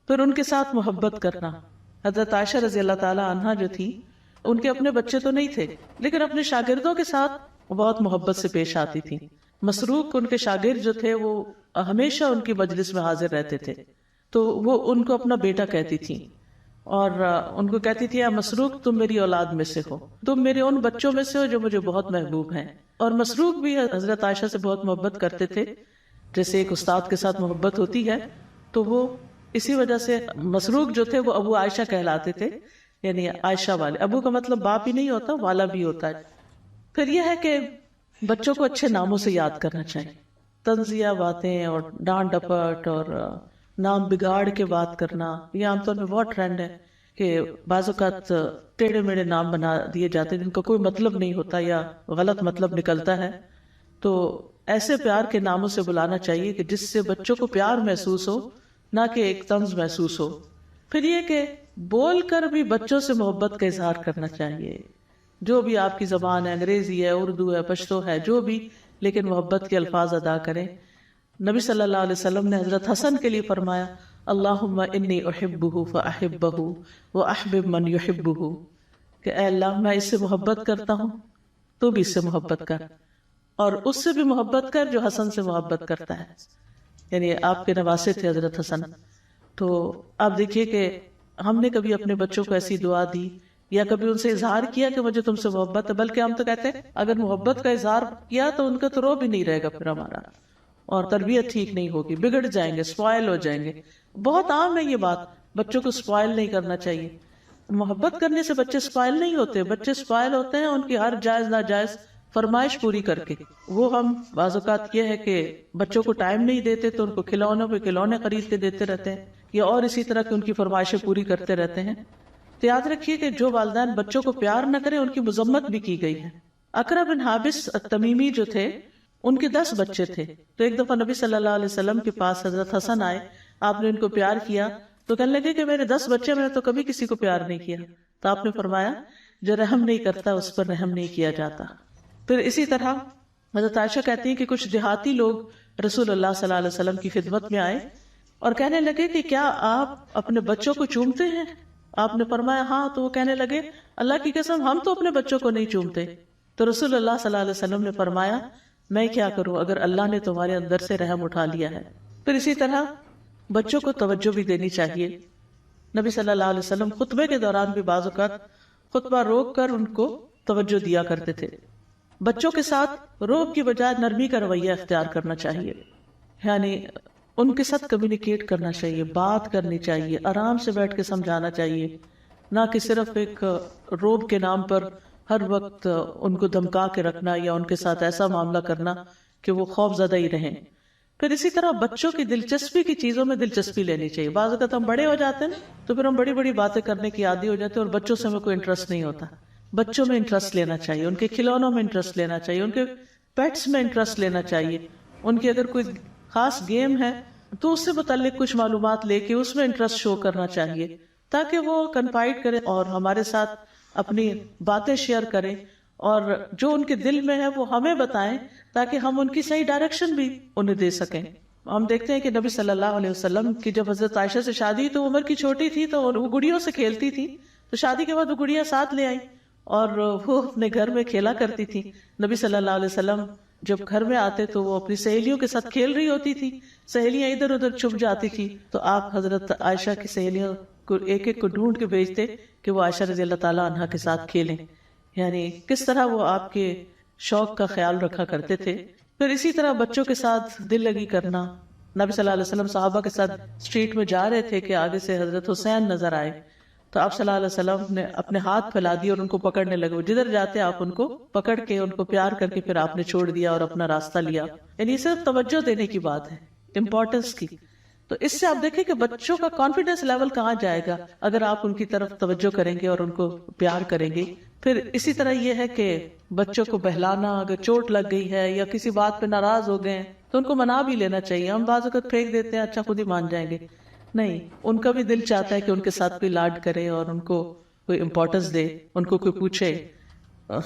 پھر ان کے ساتھ محبت کرنا۔ حضرت عائشہ رضی اللہ تعالی عنہا جو تھی، ان کے اپنے بچے تو نہیں تھے لیکن اپنے شاگردوں کے ساتھ بہت محبت سے پیش آتی تھی۔ مسروق ان کے شاگرد جو تھے وہ ہمیشہ ان کی مجلس میں حاضر رہتے تھے، تو وہ ان کو اپنا بیٹا کہتی تھی، اور ان کو کہتی تھی، اے مسروق تم میری اولاد میں سے ہو، تم میرے ان بچوں میں سے ہو جو مجھے بہت محبوب ہیں۔ اور مسروق بھی حضرت عائشہ سے بہت محبت کرتے تھے، جیسے ایک استاد کے ساتھ محبت ہوتی ہے، تو وہ اسی وجہ سے مسروق جو تھے وہ ابو عائشہ کہلاتے تھے، یعنی عائشہ والے۔ ابو کا مطلب باپ ہی نہیں ہوتا، والا بھی ہوتا ہے۔ پھر یہ ہے کہ بچوں کو اچھے ناموں سے یاد کرنا چاہیے۔ طنزیہ باتیں اور ڈانٹ ڈپٹ اور نام بگاڑ کے بات کرنا، یہ عام طور پہ بہت ٹرینڈ ہے کہ بعض اوقات ٹیڑھے میڑھے نام بنا دیے جاتے ہیں جن کا کوئی مطلب نہیں ہوتا یا غلط مطلب نکلتا ہے۔ تو ایسے پیار کے ناموں سے بلانا چاہیے کہ جس سے بچوں کو پیار محسوس ہو، نہ کہ ایک طنز محسوس ہو۔ پھر یہ کہ بول کر بھی بچوں سے محبت کا اظہار کرنا چاہیے، جو بھی آپ کی زبان ہے، انگریزی ہے، اردو ہے، پشتو ہے، جو بھی، لیکن محبت کے الفاظ ادا کریں۔ نبی صلی اللہ علیہ وسلم نے حضرت حسن کے لیے فرمایا، اللہم انی احبہ فاحبہ واحبب من یحبہ، کہ اے اللہ میں اس سے محبت کرتا ہوں، تو بھی اس سے محبت کر، اور اس سے بھی محبت کر جو حسن سے محبت کرتا ہے۔ یعنی آپ کے نواسے تھے حضرت حسن۔ تو آپ دیکھیے کہ ہم نے کبھی اپنے بچوں کو ایسی دعا دی یا کبھی ان سے اظہار کیا کہ مجھے تم سے محبت ہے، بلکہ ہم تو کہتے ہیں اگر محبت کا اظہار کیا تو ان کا تو رو بھی نہیں رہے گا پھر ہمارا، اور تربیت ٹھیک نہیں ہوگی، بگڑ جائیں گے، سپوائل ہو جائیں گے۔ بہت عام ہے یہ بات، بچوں کو سپوائل نہیں کرنا چاہیے۔ محبت کرنے سے بچے سپوائل نہیں ہوتے، بچے سپوائل ہوتے ہیں ان کی ہر جائز ناجائز فرمائش پوری کر کے۔ وہ ہم بعض اوقات یہ ہے کہ بچوں کو ٹائم نہیں دیتے تو ان کو کھلونوں پہ کھلونے خرید کے دیتے رہتے ہیں، یا اور اسی طرح کی ان کی فرمائشیں پوری کرتے رہتے ہیں۔ تو یاد رکھیے کہ جو والدین بچوں کو پیار نہ کریں ان کی مذمت بھی کی گئی ہے۔ اقرا بن حابس التمیمی جو تھے، ان کے 10 بچے تھے، تو ایک دفعہ نبی صلی اللہ علیہ وسلم کے پاس حضرت حسن آئے، آپ نے ان کو پیار کیا تو کہنے لگے کہ میرے 10 بچے، میں نے تو کبھی کسی کو پیار نہیں کیا۔ تو آپ نے فرمایا جو رحم نہیں کرتا اس پر رحم نہیں کیا جاتا۔ پھر اسی طرح حضرت عائشہ کہتی ہیں کہ کچھ دیہاتی لوگ رسول اللہ صلی اللہ علیہ وسلم کی خدمت میں آئے اور کہنے لگے کہ کیا آپ اپنے بچوں کو چومتے ہیں؟ آپ نے فرمایا ہاں۔ تو وہ کہنے لگے اللہ کی قسم ہم تو اپنے بچوں کو نہیں چومتے۔ تو رسول اللہ صلی اللہ علیہ وسلم نے فرمایا میں کیا کروں اگر اللہ نے تمہارے اندر سے رحم اٹھا لیا ہے۔ پھر اسی طرح بچوں کو توجہ بھی دینی چاہیے۔ نبی صلی اللہ علیہ وسلم خطبے کے دوران بھی بعض اوقات خطبہ روک کر ان کو توجہ دیا کرتے تھے۔ بچوں کے ساتھ روب کی بجائے نرمی کا رویہ اختیار کرنا چاہیے، یعنی ان کے ساتھ کمیونیکیٹ کرنا چاہیے، بات کرنی چاہیے، آرام سے بیٹھ کے سمجھانا چاہیے، نہ کہ صرف ایک روب کے نام پر ہر وقت ان کو دھمکا کے رکھنا یا ان کے ساتھ ایسا معاملہ کرنا کہ وہ خوف زدہ ہی رہیں۔ پھر اسی طرح بچوں کی دلچسپی کی چیزوں میں دلچسپی لینی چاہیے۔ بعض اوقات ہم بڑے ہو جاتے ہیں تو پھر ہم بڑی بڑی باتیں کرنے کی عادی ہو جاتے ہیں اور بچوں سے ہمیں کوئی انٹرسٹ نہیں ہوتا۔ بچوں میں انٹرسٹ لینا چاہیے، ان کے کھلونوں میں انٹرسٹ لینا چاہیے، ان کے پیٹس میں انٹرسٹ لینا چاہیے، ان کی اگر کوئی خاص گیم ہے تو اس سے متعلق کچھ معلومات لے کے اس میں انٹرسٹ شو کرنا چاہیے تاکہ وہ کنفائڈ کریں اور ہمارے ساتھ اپنی باتیں شیئر کریں اور جو ان کے دل میں ہے وہ ہمیں بتائیں تاکہ ہم ان کی صحیح ڈائریکشن بھی انہیں دے سکیں. ہم دیکھتے ہیں کہ نبی صلی اللہ علیہ وسلم کی جب حضرت عائشہ سے شادی تو عمر کی چھوٹی تھی تو وہ گڑیوں سے کھیلتی تھی, تو شادی کے بعد وہ گڑیا ساتھ لے آئی اور وہ اپنے گھر میں کھیلا کرتی تھی. نبی صلی اللہ علیہ وسلم جب گھر میں آتے تو وہ اپنی سہیلیوں کے ساتھ کھیل رہی ہوتی تھی, سہیلیاں ادھر ادھر چھپ جاتی تھی, تو آپ حضرت عائشہ کی سہیلیوں کو ایک ایک کو ڈھونڈ کے بھیجتے کہ وہ عائشہ رضی اللہ تعالیٰ عنہا کے ساتھ کھیلیں. یعنی کس طرح وہ آپ کے شوق کا خیال رکھا کرتے تھے. پھر اسی طرح بچوں کے ساتھ دل لگی کرنا. نبی صلی اللہ علیہ وسلم صحابہ کے ساتھ اسٹریٹ میں جا رہے تھے کہ آگے سے حضرت حسین نظر آئے, تو آپ صلی اللہ علیہ وسلم نے اپنے ہاتھ پھیلا دیے اور ان کو پکڑنے لگے. جدھر جاتے آپ ان کو پکڑ کے ان کو پیار کر کے پھر آپ نے چھوڑ دیا اور اپنا راستہ لیا. یعنی یہ صرف توجہ دینے کی بات ہے, امپورٹنس کی. تو اس سے آپ دیکھیں کہ بچوں کا کانفیڈنس لیول کہاں جائے گا اگر آپ ان کی طرف توجہ کریں گے اور ان کو پیار کریں گے. پھر اسی طرح یہ ہے کہ بچوں کو بہلانا, اگر چوٹ لگ گئی ہے یا کسی بات پہ ناراض ہو گئے تو ان کو منا بھی لینا چاہیے. ہم بعض اوقات پھینک دیتے ہیں, اچھا خود ہی مان جائیں گے. نہیں, ان کا بھی دل چاہتا ہے کہ ان کے ساتھ کوئی لاڈ کرے اور ان کو کوئی امپورٹنس دے, ان کو کوئی پوچھے.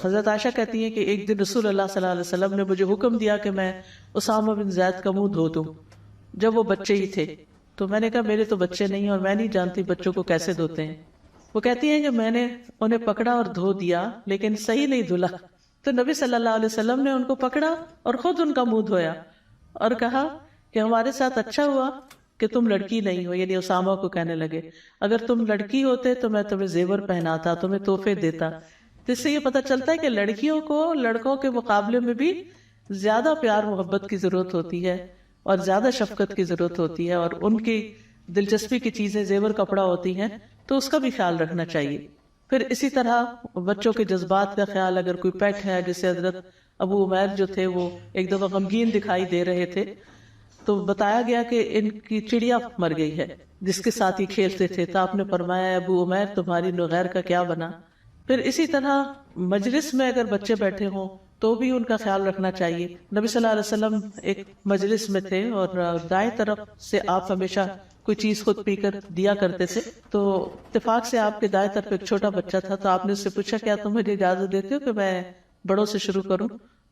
حضرت عائشہ کہتی ہیں کہ ایک دن رسول اللہ صلی اللہ علیہ وسلم نے مجھے حکم دیا کہ میں اسامہ بن زید کا منہ دھو دوں جب وہ بچے ہی تھے. تو میں نے کہا میرے تو بچے نہیں اور میں نہیں جانتی بچوں کو کیسے دھوتے ہیں. وہ کہتی ہیں کہ میں نے انہیں پکڑا اور دھو دیا لیکن صحیح نہیں دھلا. تو نبی صلی اللہ علیہ وسلم نے ان کو پکڑا اور خود ان کا منہ دھویا اور کہا کہ ہمارے ساتھ اچھا ہوا کہ تم لڑکی نہیں ہو. یعنی اسامہ کو کہنے لگے اگر تم لڑکی ہوتے تو میں تمہیں زیور پہناتا, تمہیں تحفے دیتا. تو اس سے یہ پتہ چلتا ہے کہ لڑکیوں کو لڑکوں کے مقابلے میں بھی زیادہ پیار محبت کی ضرورت ہوتی ہے اور زیادہ شفقت کی ضرورت ہوتی ہے, اور ان کی دلچسپی کی چیزیں زیور کپڑا ہوتی ہیں تو اس کا بھی خیال رکھنا چاہیے. پھر اسی طرح بچوں کے جذبات کا خیال, اگر کوئی پیٹ ہے, جیسے حضرت ابو عمیر جو تھے وہ ایک دفعہ غمگین دکھائی دے رہے تھے تو بتایا گیا کہ ان کی چڑیا مر گئی ہے جس کے ساتھ ہی کھیلتے تھے. تو آپ نے فرمایا ابو عمیر تمہاری نغیر کا کیا بنا. پھر اسی طرح مجلس میں اگر بچے بیٹھے ہوں تو بھی ان کا خیال رکھنا چاہیے. نبی صلی اللہ علیہ وسلم ایک مجلس میں تھے اور دائیں طرف سے آپ ہمیشہ کوئی چیز خود پی کر دیا کرتے تھے. تو اتفاق سے آپ کے دائیں طرف ایک چھوٹا بچہ تھا, تو آپ نے اس سے پوچھا کیا تم مجھے اجازت دیتے ہو کہ میں بڑوں سے شروع کروں.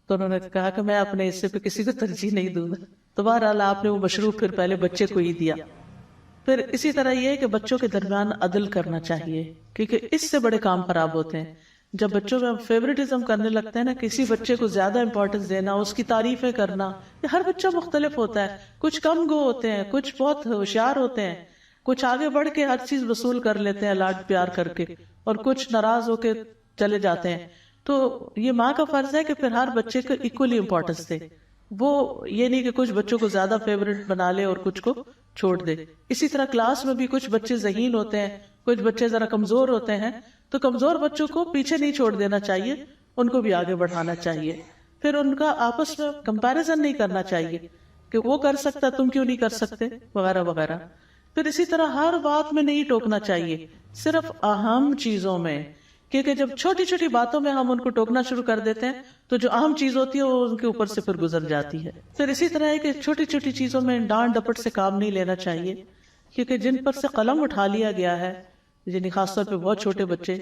تو انہوں نے کہا کہ میں اپنے حصے پہ کسی کو ترجیح نہیں دوں گا. تو بہرحال آپ نے وہ مشروب پھر پہلے بچے کو ہی دیا. پھر اسی طرح یہ ہے کہ بچوں کے درمیان عدل کرنا چاہیے کیونکہ اس سے بڑے کام خراب ہوتے ہیں. جب بچوں میں فیوریٹزم کرنے لگتے ہیں نا, کسی بچے کو زیادہ امپورٹنس دینا, اس کی تعریفیں کرنا. ہر بچہ مختلف ہوتا ہے, کچھ کم گو ہوتے ہیں, کچھ بہت ہوشیار ہوتے ہیں, کچھ آگے بڑھ کے ہر چیز وصول کر لیتے ہیں لاڈ پیار کر کے, اور کچھ ناراض ہو کے چلے جاتے ہیں. تو یہ ماں کا فرض ہے کہ پھر ہر بچے کو ایکولی امپورٹنس دے. وہ یہ نہیں کہ کچھ بچوں کو زیادہ فیوریٹ بنا لے اور کچھ کو چھوڑ دے. اسی طرح کلاس میں بھی کچھ بچے ذہین ہوتے ہیں, کچھ بچے ذرا کمزور ہوتے ہیں, تو کمزور بچوں کو پیچھے نہیں چھوڑ دینا چاہیے, ان کو بھی آگے بڑھانا چاہیے. پھر ان کا آپس میں کمپیریزن نہیں کرنا چاہیے کہ وہ کر سکتا تم کیوں نہیں کر سکتے وغیرہ وغیرہ. پھر اسی طرح ہر بات میں نہیں ٹوکنا چاہیے, صرف اہم چیزوں میں, کیونکہ جب چھوٹی چھوٹی باتوں میں ہم ان کو ٹوکنا شروع کر دیتے ہیں تو جو اہم چیز ہوتی ہے وہ ان کے اوپر سے پھر گزر جاتی ہے. پھر اسی طرح ہے کہ چھوٹی چھوٹی چیزوں میں ڈانٹ ڈپٹ سے کام نہیں لینا چاہیے, کیونکہ جن پر سے قلم اٹھا لیا گیا ہے, یعنی خاص طور پہ بہت چھوٹے بچے,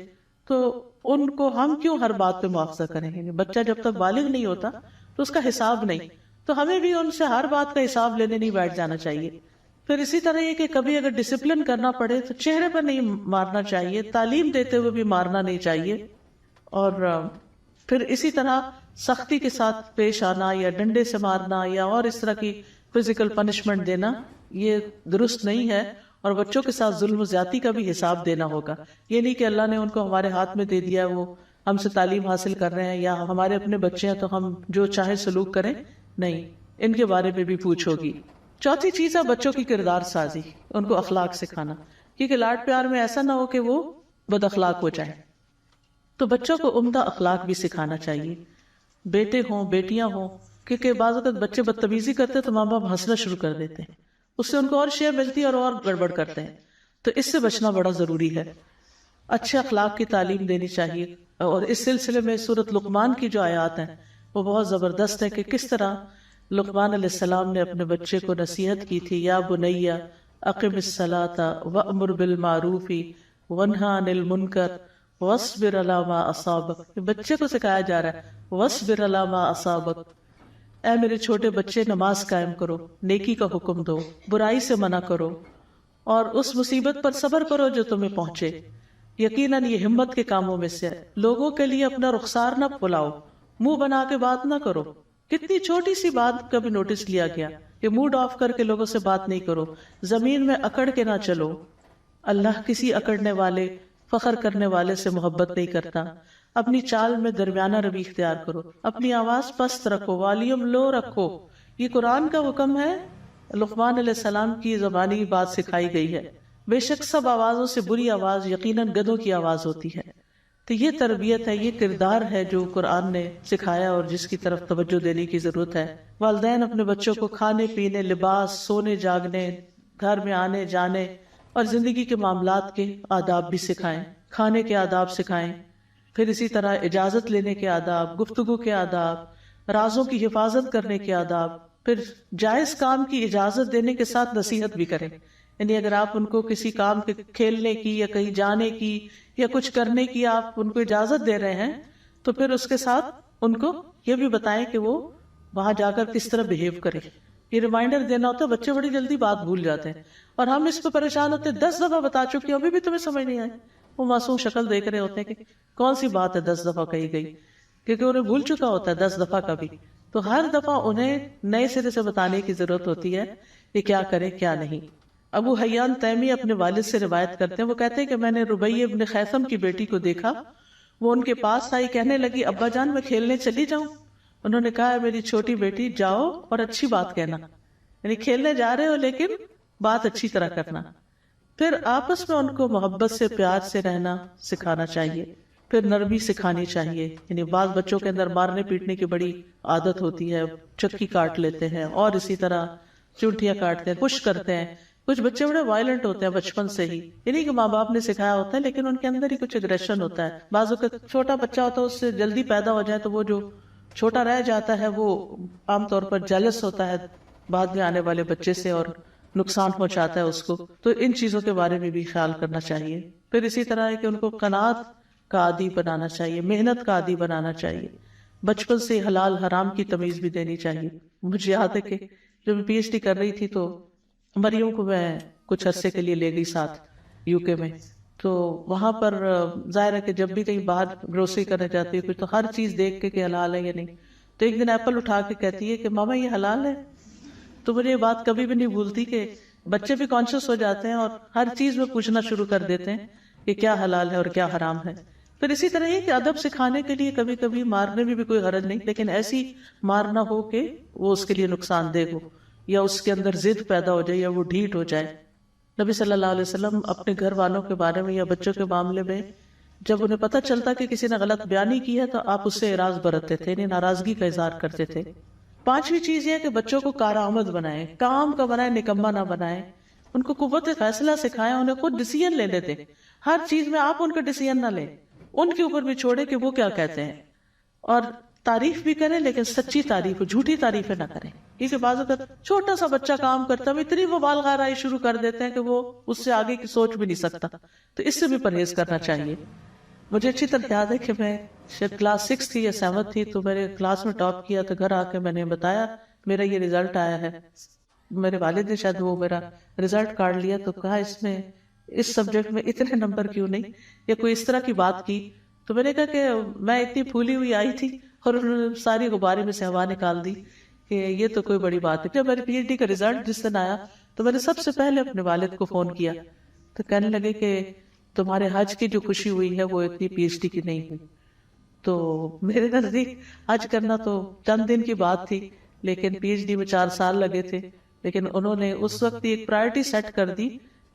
تو ان کو ہم کیوں ہر بات پہ مواخذہ کریں گے. بچہ جب تک بالغ نہیں ہوتا تو اس کا حساب نہیں, تو ہمیں بھی ان سے ہر بات کا حساب لینے نہیں بیٹھ جانا چاہیے. پھر اسی طرح یہ کہ کبھی اگر ڈسپلن کرنا پڑے تو چہرے پر نہیں مارنا چاہیے, تعلیم دیتے ہوئے بھی مارنا نہیں چاہیے. اور پھر اسی طرح سختی کے ساتھ پیش آنا یا ڈنڈے سے مارنا یا اور اس طرح کی فزیکل پنشمنٹ دینا یہ درست نہیں ہے, اور بچوں کے ساتھ ظلم و زیادتی کا بھی حساب دینا ہوگا. یہ نہیں کہ اللہ نے ان کو ہمارے ہاتھ میں دے دیا, وہ ہم سے تعلیم حاصل کر رہے ہیں یا ہمارے اپنے بچے ہیں تو ہم جو چاہے سلوک کریں. نہیں, ان کے بارے میں بھی پوچھ ہوگی. چوتھی چیز ہے بچوں کی کردار سازی, ان کو اخلاق سکھانا, کیونکہ لاڈ پیار میں ایسا نہ ہو کہ وہ بد اخلاق ہو جائیں. تو بچوں کو عمدہ اخلاق بھی سکھانا چاہیے, بیٹے ہوں بیٹیاں ہوں, کیونکہ بعض اوقات بچے بدتمیزی کرتے تو ماں باپ ہنسنا شروع کر دیتے ہیں, اس سے ان کو اور شے ملتی ہے اور گڑبڑ کرتے ہیں. تو اس سے بچنا بڑا ضروری ہے. اچھے اخلاق کی تعلیم دینی چاہیے, اور اس سلسلے میں سورۃ لقمان کی جو آیات ہیں وہ بہت زبردست ہے کہ کس طرح لقمان علیہ السلام نے اپنے بچے کو نصیحت کی تھی, یا بنی اقم الصلاۃ وامر بالمعروف وانہا عن المنکر وَاصْبِرْ عَلَىٰ مَا أَصَابَكَ، بچے کو سکھایا جا رہا ہے وَاصْبِرْ عَلَىٰ مَا أَصَابَكَ، اے میرے چھوٹے بچے نماز قائم کرو، نیکی کا حکم دو، برائی سے منع کرو، اور اس مصیبت پر صبر کرو جو تمہیں پہنچے، یقیناً یہ ہمت کے کاموں میں سے ہے۔ لوگوں کے لیے اپنا رخسار نہ پھلاؤ، منہ بنا کے بات نہ کرو۔ کتنی چھوٹی سی بات کا بھی نوٹس لیا گیا کہ موڈ آف کر کے لوگوں سے بات نہیں کرو، زمین میں اکڑ کے نہ چلو۔ اللہ کسی اکڑنے والے، فخر کرنے والے سے محبت نہیں کرتا۔ اپنی چال میں درمیانہ روی اختیار کرو، اپنی آواز پست رکھو، والیوم لو رکھو۔ یہ قرآن کا حکم ہے، لقمان علیہ السلام کی زبانی بات سکھائی گئی ہے۔ بے شک سب آوازوں سے بری آواز یقیناً گدھوں کی آواز ہوتی ہے۔ تو یہ تربیت ہے، یہ کردار ہے جو قرآن نے سکھایا اور جس کی طرف توجہ دینے کی ضرورت ہے۔ والدین اپنے بچوں کو کھانے پینے، لباس، سونے جاگنے، گھر میں آنے جانے اور زندگی کے معاملات کے آداب بھی سکھائیں، کھانے کے آداب سکھائیں، پھر اسی طرح اجازت لینے کے آداب، گفتگو کے آداب، رازوں کی حفاظت کرنے کے آداب، پھر جائز کام کی اجازت دینے کے ساتھ نصیحت بھی کریں۔ یعنی اگر آپ ان کو کسی کام کے کھیلنے کی یا کہیں جانے کی یا کچھ کرنے کی آپ ان کو اجازت دے رہے ہیں تو پھر اس کے ساتھ ان کو یہ بھی بتائیں کہ وہ وہاں جا کر کس طرح بہیو کرے۔ یہ ریمائنڈر دینا ہوتا ہے، بچے بڑی جلدی بات بھول جاتے ہیں اور ہم اس پہ پریشان ہوتے ہیں، 10 دفعہ بتا چکے ابھی بھی تمہیں سمجھ نہیں آئی۔ وہ معصوم شکل دیکھ رہے ہوتے ہیں کہ کون سی بات ہے 10 دفعہ کہی گئی، کیونکہ انہیں بھول چکا ہوتا ہے 10 دفعہ کا بھی۔ تو ہر دفعہ انہیں نئے سرے سے بتانے کی ضرورت ہوتی ہے کہ کیا کرے کیا نہیں۔ ابو حیان تیمی اپنے والد سے روایت کرتے ہیں، وہ کہتے ہیں کہ میں نے ربیع ابن خیثم کی بیٹی کو دیکھا، وہ ان کے پاس آئی، کہنے لگی ابا جان میں کھیلنے چلی جاؤں؟ انہوں نے کہا میری چھوٹی بیٹی جاؤ اور اچھی بات کہنا، یعنی کھیلنے جا رہے ہو لیکن بات اچھی طرح کرنا۔ پھر آپس میں ان کو محبت سے پیار سے رہنا سکھانا چاہیے، پھر نرمی سکھانی چاہیے۔ یعنی بعض بچوں کے اندر مارنے پیٹنے کی بڑی عادت ہوتی ہے، چکی کاٹ لیتے ہیں اور اسی طرح چونٹیاں کاٹتے ہیں، پش کرتے ہیں۔ کچھ بچے بڑے وائلنٹ ہوتے ہیں بچپن سے ہی، یعنی کہ ماں باپ نے سکھایا ہوتا ہے لیکن ان کے اندر ہی کچھ اگریشن ہوتا ہے۔ بعض اوقات چھوٹا بچہ ہوتا ہے اس سے جلدی پیدا ہو جائے تو وہ جو چھوٹا رہ جاتا ہے وہ عام طور پر جیلس ہوتا ہے بعد میں آنے والے بچے سے اور نقصان پہنچاتا ہے اس کو۔ تو ان چیزوں کے بارے میں بھی خیال کرنا چاہیے۔ پھر اسی طرح ہے کہ ان کو قناعت کا عادی بنانا چاہیے، محنت کا عادی بنانا چاہیے، بچپن سے حلال حرام کی تمیز بھی دینی چاہیے۔ مجھے یاد ہے کہ جب میں پی ایچ ڈی کر رہی تھی تو مریم کو میں کچھ عرصے کے لیے لے گئی ساتھ یو کے میں، تو وہاں پر ظاہر ہے کہ جب بھی کہیں باہر گروسری کرنے جاتی ہے کچھ تو ہر چیز دیکھ کے کہ حلال ہے یا نہیں۔ تو ایک دن ایپل اٹھا کے کہتی ہے کہ ماما یہ حلال ہے۔ تو مجھے یہ بات کبھی بھی نہیں بھولتی کہ بچے بھی کانشیس ہو جاتے ہیں اور ہر چیز میں پوچھنا شروع کر دیتے ہیں کہ کیا حلال ہے اور کیا حرام ہے۔ پھر اسی طرح یہ کہ ادب سکھانے کے لیے کبھی کبھی مارنے میں بھی کوئی غرض نہیں، لیکن ایسی مارنا ہو کہ وہ اس کے لیے نقصان دہ ہو یا اس کے اندر ضد پیدا ہو جائے یا وہ ڈھیٹ ہو جائے۔ نبی صلی اللہ علیہ وسلم اپنے گھر والوں کے بارے میں یا بچوں کے معاملے میں جب انہیں پتہ چلتا کہ کسی نے غلط بیانی کی ہے تو آپ اس سے اعراض برتتے تھے، یعنی ناراضگی کا اظہار کرتے تھے۔ پانچویں چیز یہ ہے کہ بچوں کو کارآمد بنائیں، کام کا بنائیں، نکمہ نہ بنائیں۔ ان کو قوت فیصلہ سکھائیں، انہیں خود ڈیسیژن لینے دیں۔ ہر چیز میں آپ ان کا ڈیسیژن نہ لیں، ان کے اوپر بھی چھوڑے کہ وہ کیا کہتے ہیں، اور تعریف بھی کریں لیکن سچی تعریف، جھوٹی تعریفیں نہ کریں۔ کیونکہ بعض اوقات چھوٹا سا بچہ کام کرتا ہے اتنی وہ مبالغہ آرائی شروع کر دیتے ہیں کہ وہ اس سے آگے کی سوچ بھی نہیں سکتا، تو اس سے بھی پرہیز کرنا چاہیے۔ مجھے اچھی طرح یاد ہے کہ میں شاید کلاس 6 تھی یا 7 تھی، تو میرے کلاس میں ٹاپ کیا تو گھر آ کے میں نے بتایا میرا یہ رزلٹ آیا ہے۔ میرے والد نے شاید وہ میرا رزلٹ کارڈ لیا تو کہا اس میں اس سبجیکٹ میں اتنے نمبر کیوں نہیں، یا کوئی اس طرح کی بات کی۔ تو میں نے کہا کہ میں اتنی پھولی ہوئی آئی تھی اور انہوں نے ساری غبارے میں سے ہوا نکال دی کہ یہ تو کوئی بڑی بات ہے۔ جب میرے پی ایچ ڈی کا رزلٹ جس دن آیا تو میں نے سب سے پہلے اپنے والد کو فون کیا، تو کہنے لگے کہ تمہارے حج کی جو خوشی ہوئی ہے وہ اتنی پی ایچ ڈی کی نہیں ہوئی۔ تو میرے نزدیک حج کرنا تو چند دن کی بات تھی، لیکن پی ایچ ڈی میں 4 سال لگے تھے۔ لیکن انہوں نے اس وقت ایک پرائرٹی سیٹ کر دی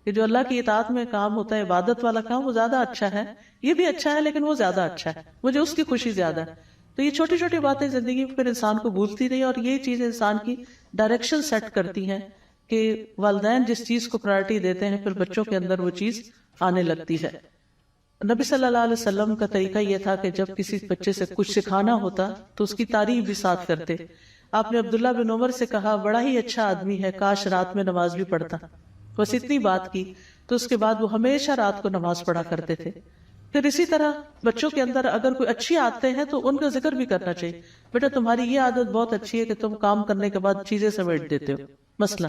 کہ جو اللہ کی اطاعت میں کام ہوتا ہے، عبادت والا کام، وہ زیادہ اچھا ہے۔ یہ بھی اچھا ہے لیکن وہ زیادہ اچھا ہے، مجھے اس کی خوشی زیادہ ہے۔ تو یہ چھوٹی چھوٹی باتیں زندگی میں پھر انسان کو بھولتی نہیں، اور یہ چیز انسان کی ڈائریکشن سیٹ کرتی ہیں کہ والدین جس چیز کو پرائرٹی دیتے ہیں پھر بچوں کے اندر وہ چیز آنے لگتی ہے۔ نبی صلی اللہ علیہ وسلم کا طریقہ یہ تھا کہ جب کسی بچے سے کچھ سکھانا ہوتا تو اس کی تعریف بھی ساتھ کرتے۔ آپ نے عبداللہ بن عمر سے کہا بڑا ہی اچھا آدمی ہے، کاش رات میں نماز بھی پڑھتا۔ بس اتنی بات کی تو اس کے بعد وہ ہمیشہ رات کو نماز پڑھا کرتے تھے۔ پھر اسی طرح بچوں کے اندر اگر کوئی اچھی عادتیں ہیں تو ان کا ذکر بھی کرنا چاہیے. بیٹا تمہاری یہ عادت بہت اچھی ہے کہ تم کام کرنے کے بعد چیزیں سمیٹ دیتے ہو مثلا،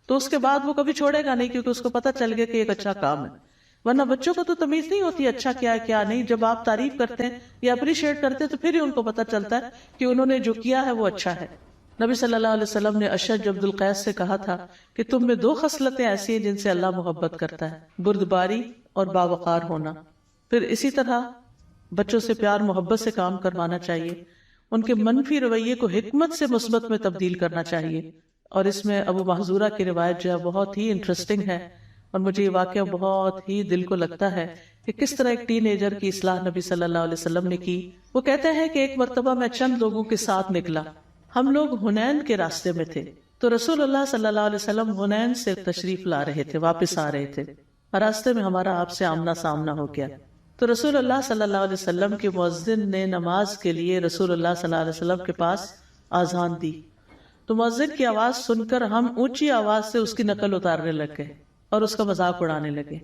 تو اس کے بعد وہ کبھی چھوڑے گا نہیں کیونکہ اس کو پتہ چل گیا کہ ایک اچھا کام ہے. ورنہ بچوں کو تو تمیز نہیں ہوتی اچھا کیا ہے کیا نہیں. جب آپ تعریف کرتے ہیں یا اپریشیٹ کرتے ہیں تو پھر ہی ان کو پتہ چلتا ہے کہ انہوں نے جو کیا ہے وہ اچھا ہے. نبی صلی اللہ علیہ وسلم نے اشج عبد القیس سے کہا تھا کہ تم میں 2 خصلتیں ایسی ہیں جن سے اللہ محبت کرتا ہے، بردباری اور باوقار ہونا. پھر اسی طرح بچوں سے پیار محبت سے کام کروانا چاہیے، ان کے منفی رویے کو حکمت سے مثبت میں تبدیل کرنا چاہیے. اور اس میں ابو محذورہ کی روایت جو ہے بہت ہی انٹرسٹنگ ہے، اور مجھے یہ واقعہ بہت ہی دل کو لگتا ہے کہ کس طرح ایک ٹین ایجر کی اصلاح نبی صلی اللہ علیہ وسلم نے کی. وہ کہتے ہیں کہ ایک مرتبہ میں چند لوگوں کے ساتھ نکلا، ہم لوگ حنین کے راستے میں تھے، تو رسول اللہ صلی اللہ علیہ وسلم حنین سے تشریف لا رہے تھے، واپس آ رہے تھے، راستے میں ہمارا آپ سے آمنا سامنا ہو گیا. تو رسول اللہ صلی اللہ علیہ وسلم کے مؤذن نے نماز کے لیے رسول اللہ صلی اللہ علیہ وسلم کے پاس آذان دی. تو مؤذن کی آواز سن کر ہم اونچی آواز سے اس کی نقل اتارنے لگ گئے اور اس کا مذاق اڑانے لگے.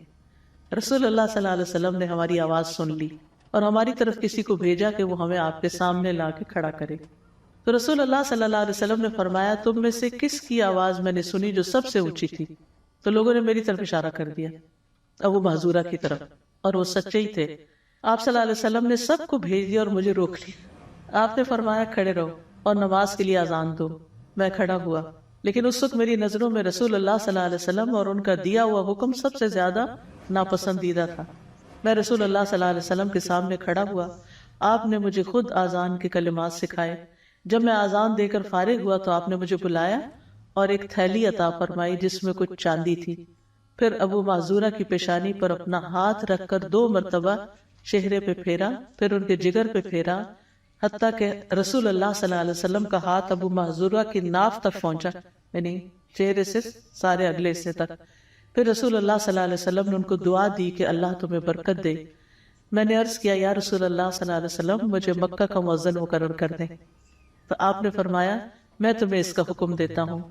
رسول اللہ صلی اللہ علیہ وسلم نے ہماری آواز سن لی اور ہماری طرف کسی کو بھیجا کہ وہ ہمیں آپ کے سامنے لا کے کھڑا کرے. تو رسول اللہ صلی اللہ علیہ وسلم نے فرمایا تم میں سے کس کی آواز میں نے سنی جو سب سے اونچی تھی؟ تو لوگوں نے میری طرف اشارہ کر دیا، ابو محذورہ کی طرف، اور وہ سچے ہی تھے. آپ صلی اللہ علیہ وسلم نے سب کو بھیج دیا اور مجھے روک لیا. آپ نے فرمایا کھڑے رہو اور نماز کے لیے اذان دو. میں کھڑا ہوا، لیکن اس وقت میری نظروں میں رسول اللہ صلی اللہ علیہ وسلم اور ان کا دیا ہوا حکم سب سے زیادہ ناپسندیدہ تھا. میں رسول اللہ صلی اللہ علیہ وسلم کے سامنے کھڑا ہوا. آپ نے مجھے خود اذان کے کلمات سکھائے. جب میں اذان دے کر فارغ ہوا تو آپ نے مجھے بلایا اور ایک تھیلی عطا فرمائی جس میں کچھ چاندی تھی. پھر ابو معذورہ کی پیشانی پر اپنا ہاتھ رکھ کر 2 مرتبہ چہرے پہ پھیرا، پھر ان کے جگر پہ پھیرا، حتیٰ کہ رسول اللہ صلی اللہ علیہ وسلم کا ہاتھ ابو معذورہ کی ناف تک پہنچا، یعنی چہرے سے سارے اگلے حصے تک. پھر رسول اللہ صلی اللہ علیہ وسلم نے ان کو دعا دی کہ اللہ تمہیں برکت دے. میں نے عرض کیا یا رسول اللہ صلی اللہ علیہ وسلم مجھے مکہ کا مؤذن مقرر کر دیں. تو آپ نے فرمایا میں تمہیں اس کا حکم دیتا ہوں.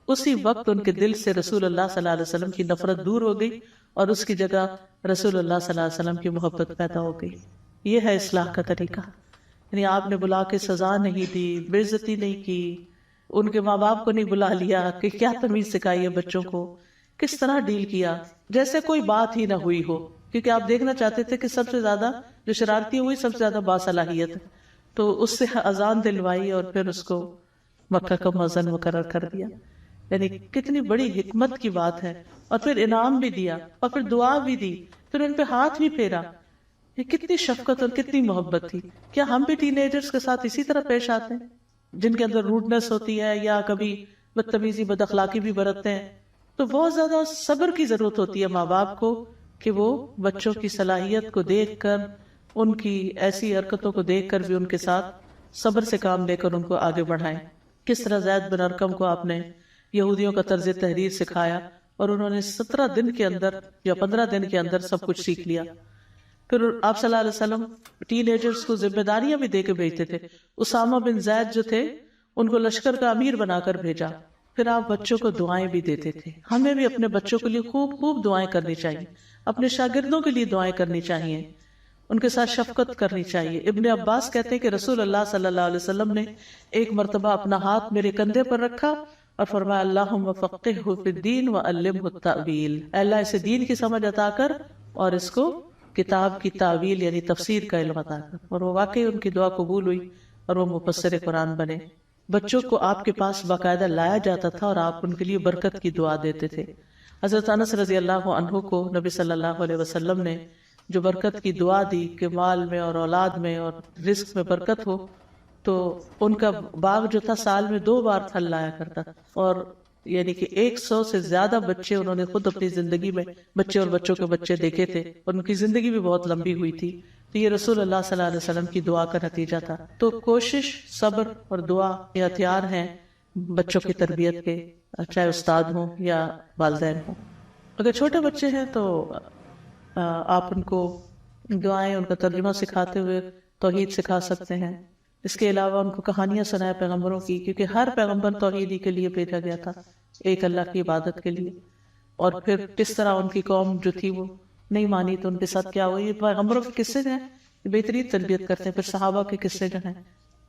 اسی وقت ان کے دل سے رسول اللہ صلی اللہ علیہ وسلم کی نفرت دور ہو گئی اور اس کی جگہ رسول اللہ صلی اللہ علیہ وسلم کی محبت پیدا ہو گئی. یہ ہے اصلاح کا طریقہ. یعنی آپ نے بلا کے سزا نہیں دی، بے عزتی نہیں کی، ان کے ماں باپ کو نہیں بلا لیا کہ کیا تمیز سکھائی ہے بچوں کو، کس طرح ڈیل کیا جیسے کوئی بات ہی نہ ہوئی ہو. کیونکہ آپ دیکھنا چاہتے تھے کہ سب سے زیادہ جو شرارتی ہوئی سب سے زیادہ باصلاحیت ہے، تو اس سے اذان دلوائی اور پھر اس کو مکہ کا مؤذن مقرر کر دیا. یعنی کتنی بڑی حکمت کی بات ہے. اور پھر انعام بھی دیا اور پھر دعا بھی دی، پھر ان پہ ہاتھ بھی پھیرا. یہ کتنی شفقت اور کتنی محبت تھی. کیا ہم بھی ٹین ایجرز کے ساتھ اسی طرح پیش آتے ہیں جن کے اندر روڈنس ہوتی ہے یا کبھی بدتمیزی بد اخلاقی بھی برتتے ہیں؟ تو بہت زیادہ صبر کی ضرورت ہوتی ہے ماں باپ کو کہ وہ بچوں کی صلاحیت کو دیکھ کر، ان کی ایسی حرکتوں کو دیکھ کر بھی ان کے ساتھ صبر سے کام لے کر ان کو آگے بڑھائیں. کس طرح زید بن ارقم کو آپ نے یہودیوں کا طرز تحریر سکھایا اور انہوں نے 17 دن کے اندر یا 15 دن کے اندر سب کچھ سیکھ لیا. پھر آپ صلی اللہ علیہ وسلم ٹین ایجرز کو ذمہ داریاں بھی دے کے بھیجتے تھے. اسامہ بن زید جو تھے ان کو لشکر کا امیر بنا کر بھیجا. پھر آپ بچوں کو دعائیں بھی دیتے تھے. ہمیں بھی اپنے بچوں کے لیے خوب خوب دعائیں کرنی چاہیے، اپنے شاگردوں کے لیے دعائیں کرنی چاہیے، ان کے ساتھ شفقت کرنی چاہیے. ابن عباس کہتے ہیں کہ رسول اللہ صلی اللہ علیہ وسلم نے ایک مرتبہ اپنا ہاتھ میرے کندھے پر رکھا اور فرمایا اللہم فقہہ فی الدین وعلمہ التأویل. اللہ اسے دین کی سمجھ عطا کر اور اس کو کتاب کی تعویل یعنی تفسیر کا علم عطا کر. اور وہ واقعی ان کی دعا قبول ہوئی اور وہ مفسر قرآن بنے. بچوں کو آپ کے پاس باقاعدہ لایا جاتا تھا اور آپ ان کے لیے برکت کی دعا دیتے تھے. حضرت انس رضی اللہ عنہ کو نبی صلی اللہ علیہ وسلم نے جو برکت کی دعا دی کہ مال میں اور اولاد میں اور رزق میں برکت ہو، تو ان کا باغ جو تھا سال میں 2 بار پھل لایا کرتا تھا. اور یعنی کہ 100 سے زیادہ بچے انہوں نے خود اپنی زندگی میں بچے اور بچوں کے بچے دیکھے تھے اور ان کی زندگی بھی بہت لمبی ہوئی تھی. تو یہ رسول اللہ صلی اللہ علیہ وسلم کی دعا کا نتیجہ تھا. تو کوشش، صبر اور دعا یہ ہتھیار ہیں بچوں کی تربیت کے، چاہے استاد ہوں یا والدین ہوں. اگر چھوٹے بچے ہیں تو آپ ان کو دعائیں، ان کا ترجمہ سکھاتے ہوئے توحید سکھا سکتے ہیں. اس کے علاوہ ان کو کہانیاں سنائے پیغمبروں کی، کیونکہ ہر پیغمبر توحیدی کے لیے بھیجا گیا تھا، ایک اللہ کی عبادت کے لیے. اور پھر کس طرح ان کی قوم جو تھی وہ نہیں مانی تو ان کے ساتھ کیا ہوئی. پیغمبروں کے قصے جو ہیں بہترین تربیت کرتے ہیں. پھر صحابہ کے قصے جو ہیں.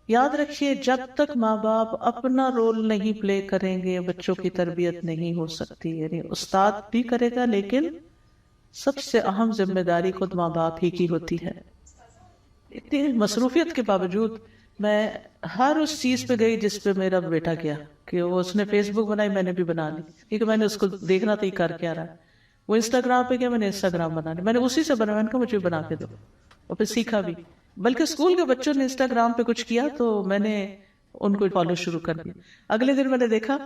یاد رکھیے جب تک ماں باپ اپنا رول نہیں پلے کریں گے بچوں کی تربیت نہیں ہو سکتی. یعنی استاد بھی کرے گا لیکن سب سے اہم ذمہ داری خود ماں باپ ہی کی ہوتی ہے. اتنی مصروفیت کے باوجود میں ہر اس چیز پہ گئی جس پہ میرا بیٹا گیا کہ وہ اس نے فیس بک بنائی میں نے بھی بنا لی کیونکہ میں نے اس کو دیکھنا تھا یہ کر کیا رہا ہے. وہ انسٹاگرام پہ گیا میں نے انسٹاگرام بنا لی. میں نے اسی سے بنا, میں نے کہا مجھے بنا کے دو اور پھر سیکھا بھی. بلکہ اسکول کے بچوں نے انسٹاگرام پہ کچھ کیا تو میں نے ان کو فالو شروع کر دیا. اگلے دن میں نے دیکھا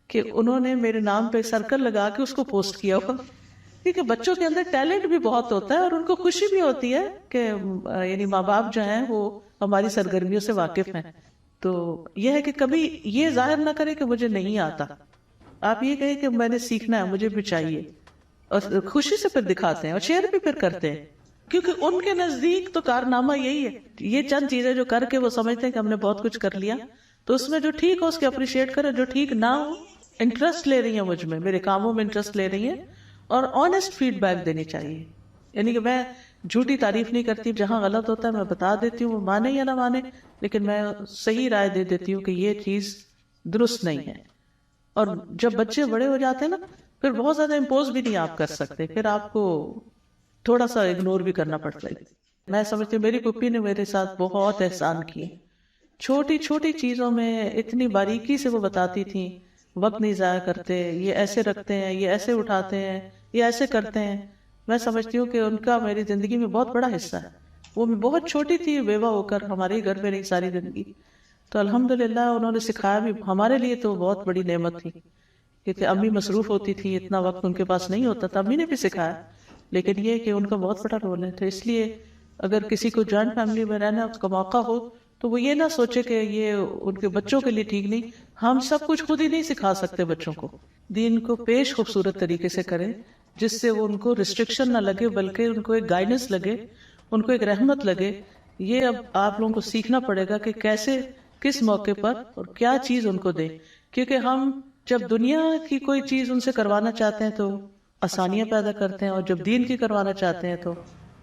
کہ انہوں نے میرے نام پہ سرکل لگا کے اس کو پوسٹ کیا ہوا. کیونکہ بچوں کے اندر ٹیلنٹ بھی بہت ہوتا ہے اور ان کو خوشی بھی ہوتی ہے کہ یعنی ماں باپ جو ہیں وہ ہماری سرگرمیوں سے واقف ہیں. تو یہ ہے کہ کبھی یہ ظاہر نہ کرے کہ مجھے نہیں آتا. آپ یہ کہیں کہ میں نے سیکھنا ہے مجھے بھی چاہیے, اور خوشی سے پھر دکھاتے ہیں اور شیئر بھی پھر کرتے ہیں. کیونکہ ان کے نزدیک تو کارنامہ یہی ہے. یہ چند چیزیں جو کر کے وہ سمجھتے ہیں کہ ہم نے بہت کچھ کر لیا, تو اس میں جو ٹھیک ہو اس کے اپریشیٹ کریں, جو ٹھیک نہ ہو انٹرسٹ لے رہی ہیں مجھ میں, میرے کاموں میں انٹرسٹ لے رہی ہیں, اور آنےسٹ فیڈ بیک دینی چاہیے. یعنی کہ میں جھوٹی تعریف نہیں کرتی, جہاں غلط ہوتا ہے میں بتا دیتی ہوں, وہ مانے یا نہ مانے, لیکن میں صحیح رائے دے دیتی ہوں کہ یہ چیز درست نہیں ہے. اور جب بچے بڑے ہو جاتے ہیں نا پھر بہت زیادہ امپوز بھی نہیں آپ کر سکتے, پھر آپ کو تھوڑا سا اگنور بھی کرنا پڑتا ہے. میں سمجھتی ہوں میری پھوپھی نے میرے ساتھ بہت احسان کیے. چھوٹی چھوٹی چیزوں میں اتنی باریکی سے وہ بتاتی تھیں, وقت نہیں ضائع کرتے, یہ ایسے رکھتے ہیں, یہ ایسے اٹھاتے ہیں, یہ ایسے کرتے ہیں. میں سمجھتی ہوں کہ ان کا میری زندگی میں بہت بڑا حصہ ہے. وہ بہت چھوٹی تھی بیوہ ہو کر, ہمارے گھر میں رہی ساری زندگی, تو الحمدللہ انہوں نے سکھایا بھی. ہمارے لیے تو بہت بڑی نعمت تھی کیونکہ امی مصروف ہوتی تھی, اتنا وقت ان کے پاس نہیں ہوتا تھا. امی نے بھی سکھایا, لیکن یہ کہ ان کا بہت بڑا رول ہے. تو اس لیے اگر کسی کو جوائنٹ فیملی میں رہنا اس کا موقع ہو تو وہ یہ نہ سوچے کہ یہ ان کے بچوں کے لیے ٹھیک نہیں. ہم سب کچھ خود ہی نہیں سکھا سکتے بچوں کو. دین کو پیش خوبصورت طریقے سے کریں جس سے وہ ان کو ریسٹرکشن نہ لگے بلکہ ان کو ایک گائیڈنس لگے, ان کو ایک رحمت لگے. یہ اب آپ لوگوں کو سیکھنا پڑے گا کہ کیسے کس موقع پر اور کیا چیز ان کو دیں. کیونکہ ہم جب دنیا کی کوئی چیز ان سے کروانا چاہتے ہیں تو آسانیاں پیدا کرتے ہیں, اور جب دین کی کروانا چاہتے ہیں تو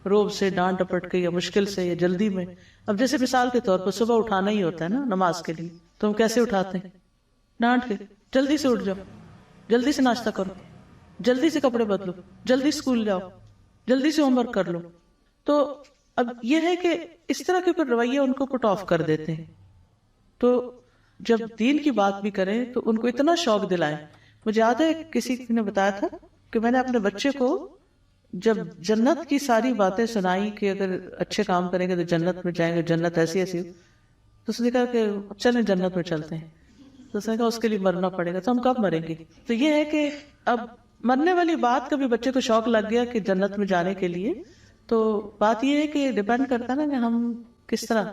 روب سے, ڈانٹ ڈپٹ کے, یا مشکل سے, یا جلدی میں. اب جیسے مثال کے طور پر صبح اٹھانا ہی ہوتا ہے نا نماز کے لیے, تو ہم کیسے اٹھاتے ہیں؟ ڈانٹ کے, جلدی سے اٹھ جاؤ, جلدی سے ناشتہ کرو, جلدی سے کپڑے بدلو, جلدی اسکول جاؤ, جلدی سے ہوم ورک کر لو. تو اب یہ ہے کہ اس طرح کے پھر رویے ان کو پٹ آف کر دیتے ہیں. تو جب دین کی بات بھی کریں تو ان کو اتنا شوق دلائیں. مجھے یاد ہے کسی نے بتایا تھا کہ میں نے اپنے بچے کو جب جنت کی ساری باتیں سنائی کہ اگر اچھے کام کریں گے تو جنت میں جائیں گے, جنت ایسی ایسی, تو اس نے کہا کہ چلیں جنت میں چلتے ہیں. تو اس نے کہا اس کے لیے مرنا پڑے گا. تو ہم کب مریں گے؟ تو یہ ہے کہ اب مرنے والی بات کا بھی بچے کو شوق لگ گیا کہ جنت میں جانے کے لیے. تو بات یہ ہے کہ ڈیپینڈ کرتا ہے نا کہ ہم کس طرح,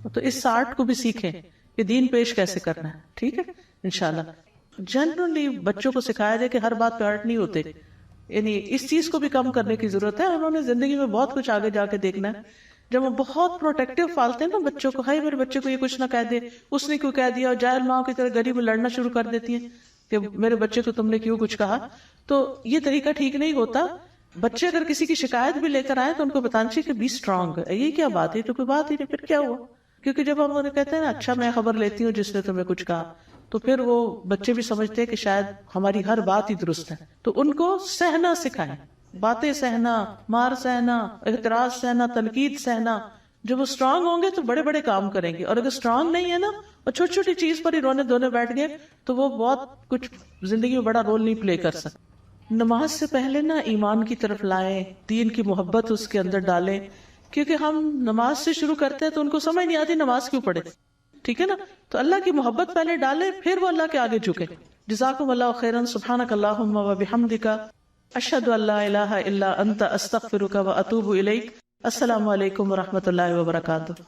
تو اس آرٹ کو بھی سیکھیں کہ دین پیش کیسے کرنا ہے. ٹھیک ہے انشاءاللہ. جنرلی بچوں کو سکھایا جائے کہ ہر بات پہ ہرٹ نہیں ہوتے, یعنی اس چیز کو بھی کم کرنے کی ضرورت ہے. انہوں نے زندگی میں بہت کچھ آگے جا کے دیکھنا ہے. جب ہم بہت پروٹیکٹیو پالتے ہیں نا بچوں کو, ہائی میرے بچے کو یہ کچھ نہ کہہ دے, اس نے کیوں کہہ دیا, اور جاہل ماں کی طرح گلی میں لڑنا شروع کر دیتی ہیں کہ میرے بچے کو تم نے کیوں کچھ کہا. تو یہ طریقہ ٹھیک نہیں ہوتا. بچے اگر کسی کی شکایت بھی لے کر آئے تو ان کو بتانا چاہیے کہ بی اسٹرانگ. یہ کیا بات ہے؟ تو کوئی بات ہی نہیں, پھر کیا ہوا؟ کیونکہ جب ہم انہیں کہتے ہیں نا اچھا میں خبر لیتی ہوں جس نے تمہیں کچھ کہا, تو پھر وہ بچے بھی سمجھتے ہیں کہ شاید ہماری ہر بات ہی درست ہے. تو ان کو سہنا سکھائیں, باتیں سہنا, مار سہنا, اعتراض سہنا, تنقید سہنا. جب وہ اسٹرانگ ہوں گے تو بڑے بڑے کام کریں گے, اور اگر اسٹرانگ نہیں ہے نا اور چھوٹی چھوٹی چیز پر ہی رونے دھونے بیٹھ گئے تو وہ بہت کچھ زندگی میں بڑا رول نہیں پلے کر سکتے. نماز سے پہلے نا ایمان کی طرف لائیں, دین کی محبت اس کے اندر ڈالیں. کیونکہ ہم نماز سے شروع کرتے ہیں تو ان کو سمجھ نہیں آتی نماز کیوں پڑھے. ٹھیک ہے نا, تو اللہ کی محبت پہلے ڈالیں, پھر وہ اللہ کے آگے جھکے. جزاکم اللہ خیرا. سبحانک اللہم و بحمدک, اشہد ان لا الہ الا انت, استغفرک و اتوب الیک. السلام علیکم و رحمۃ اللہ وبرکاتہ.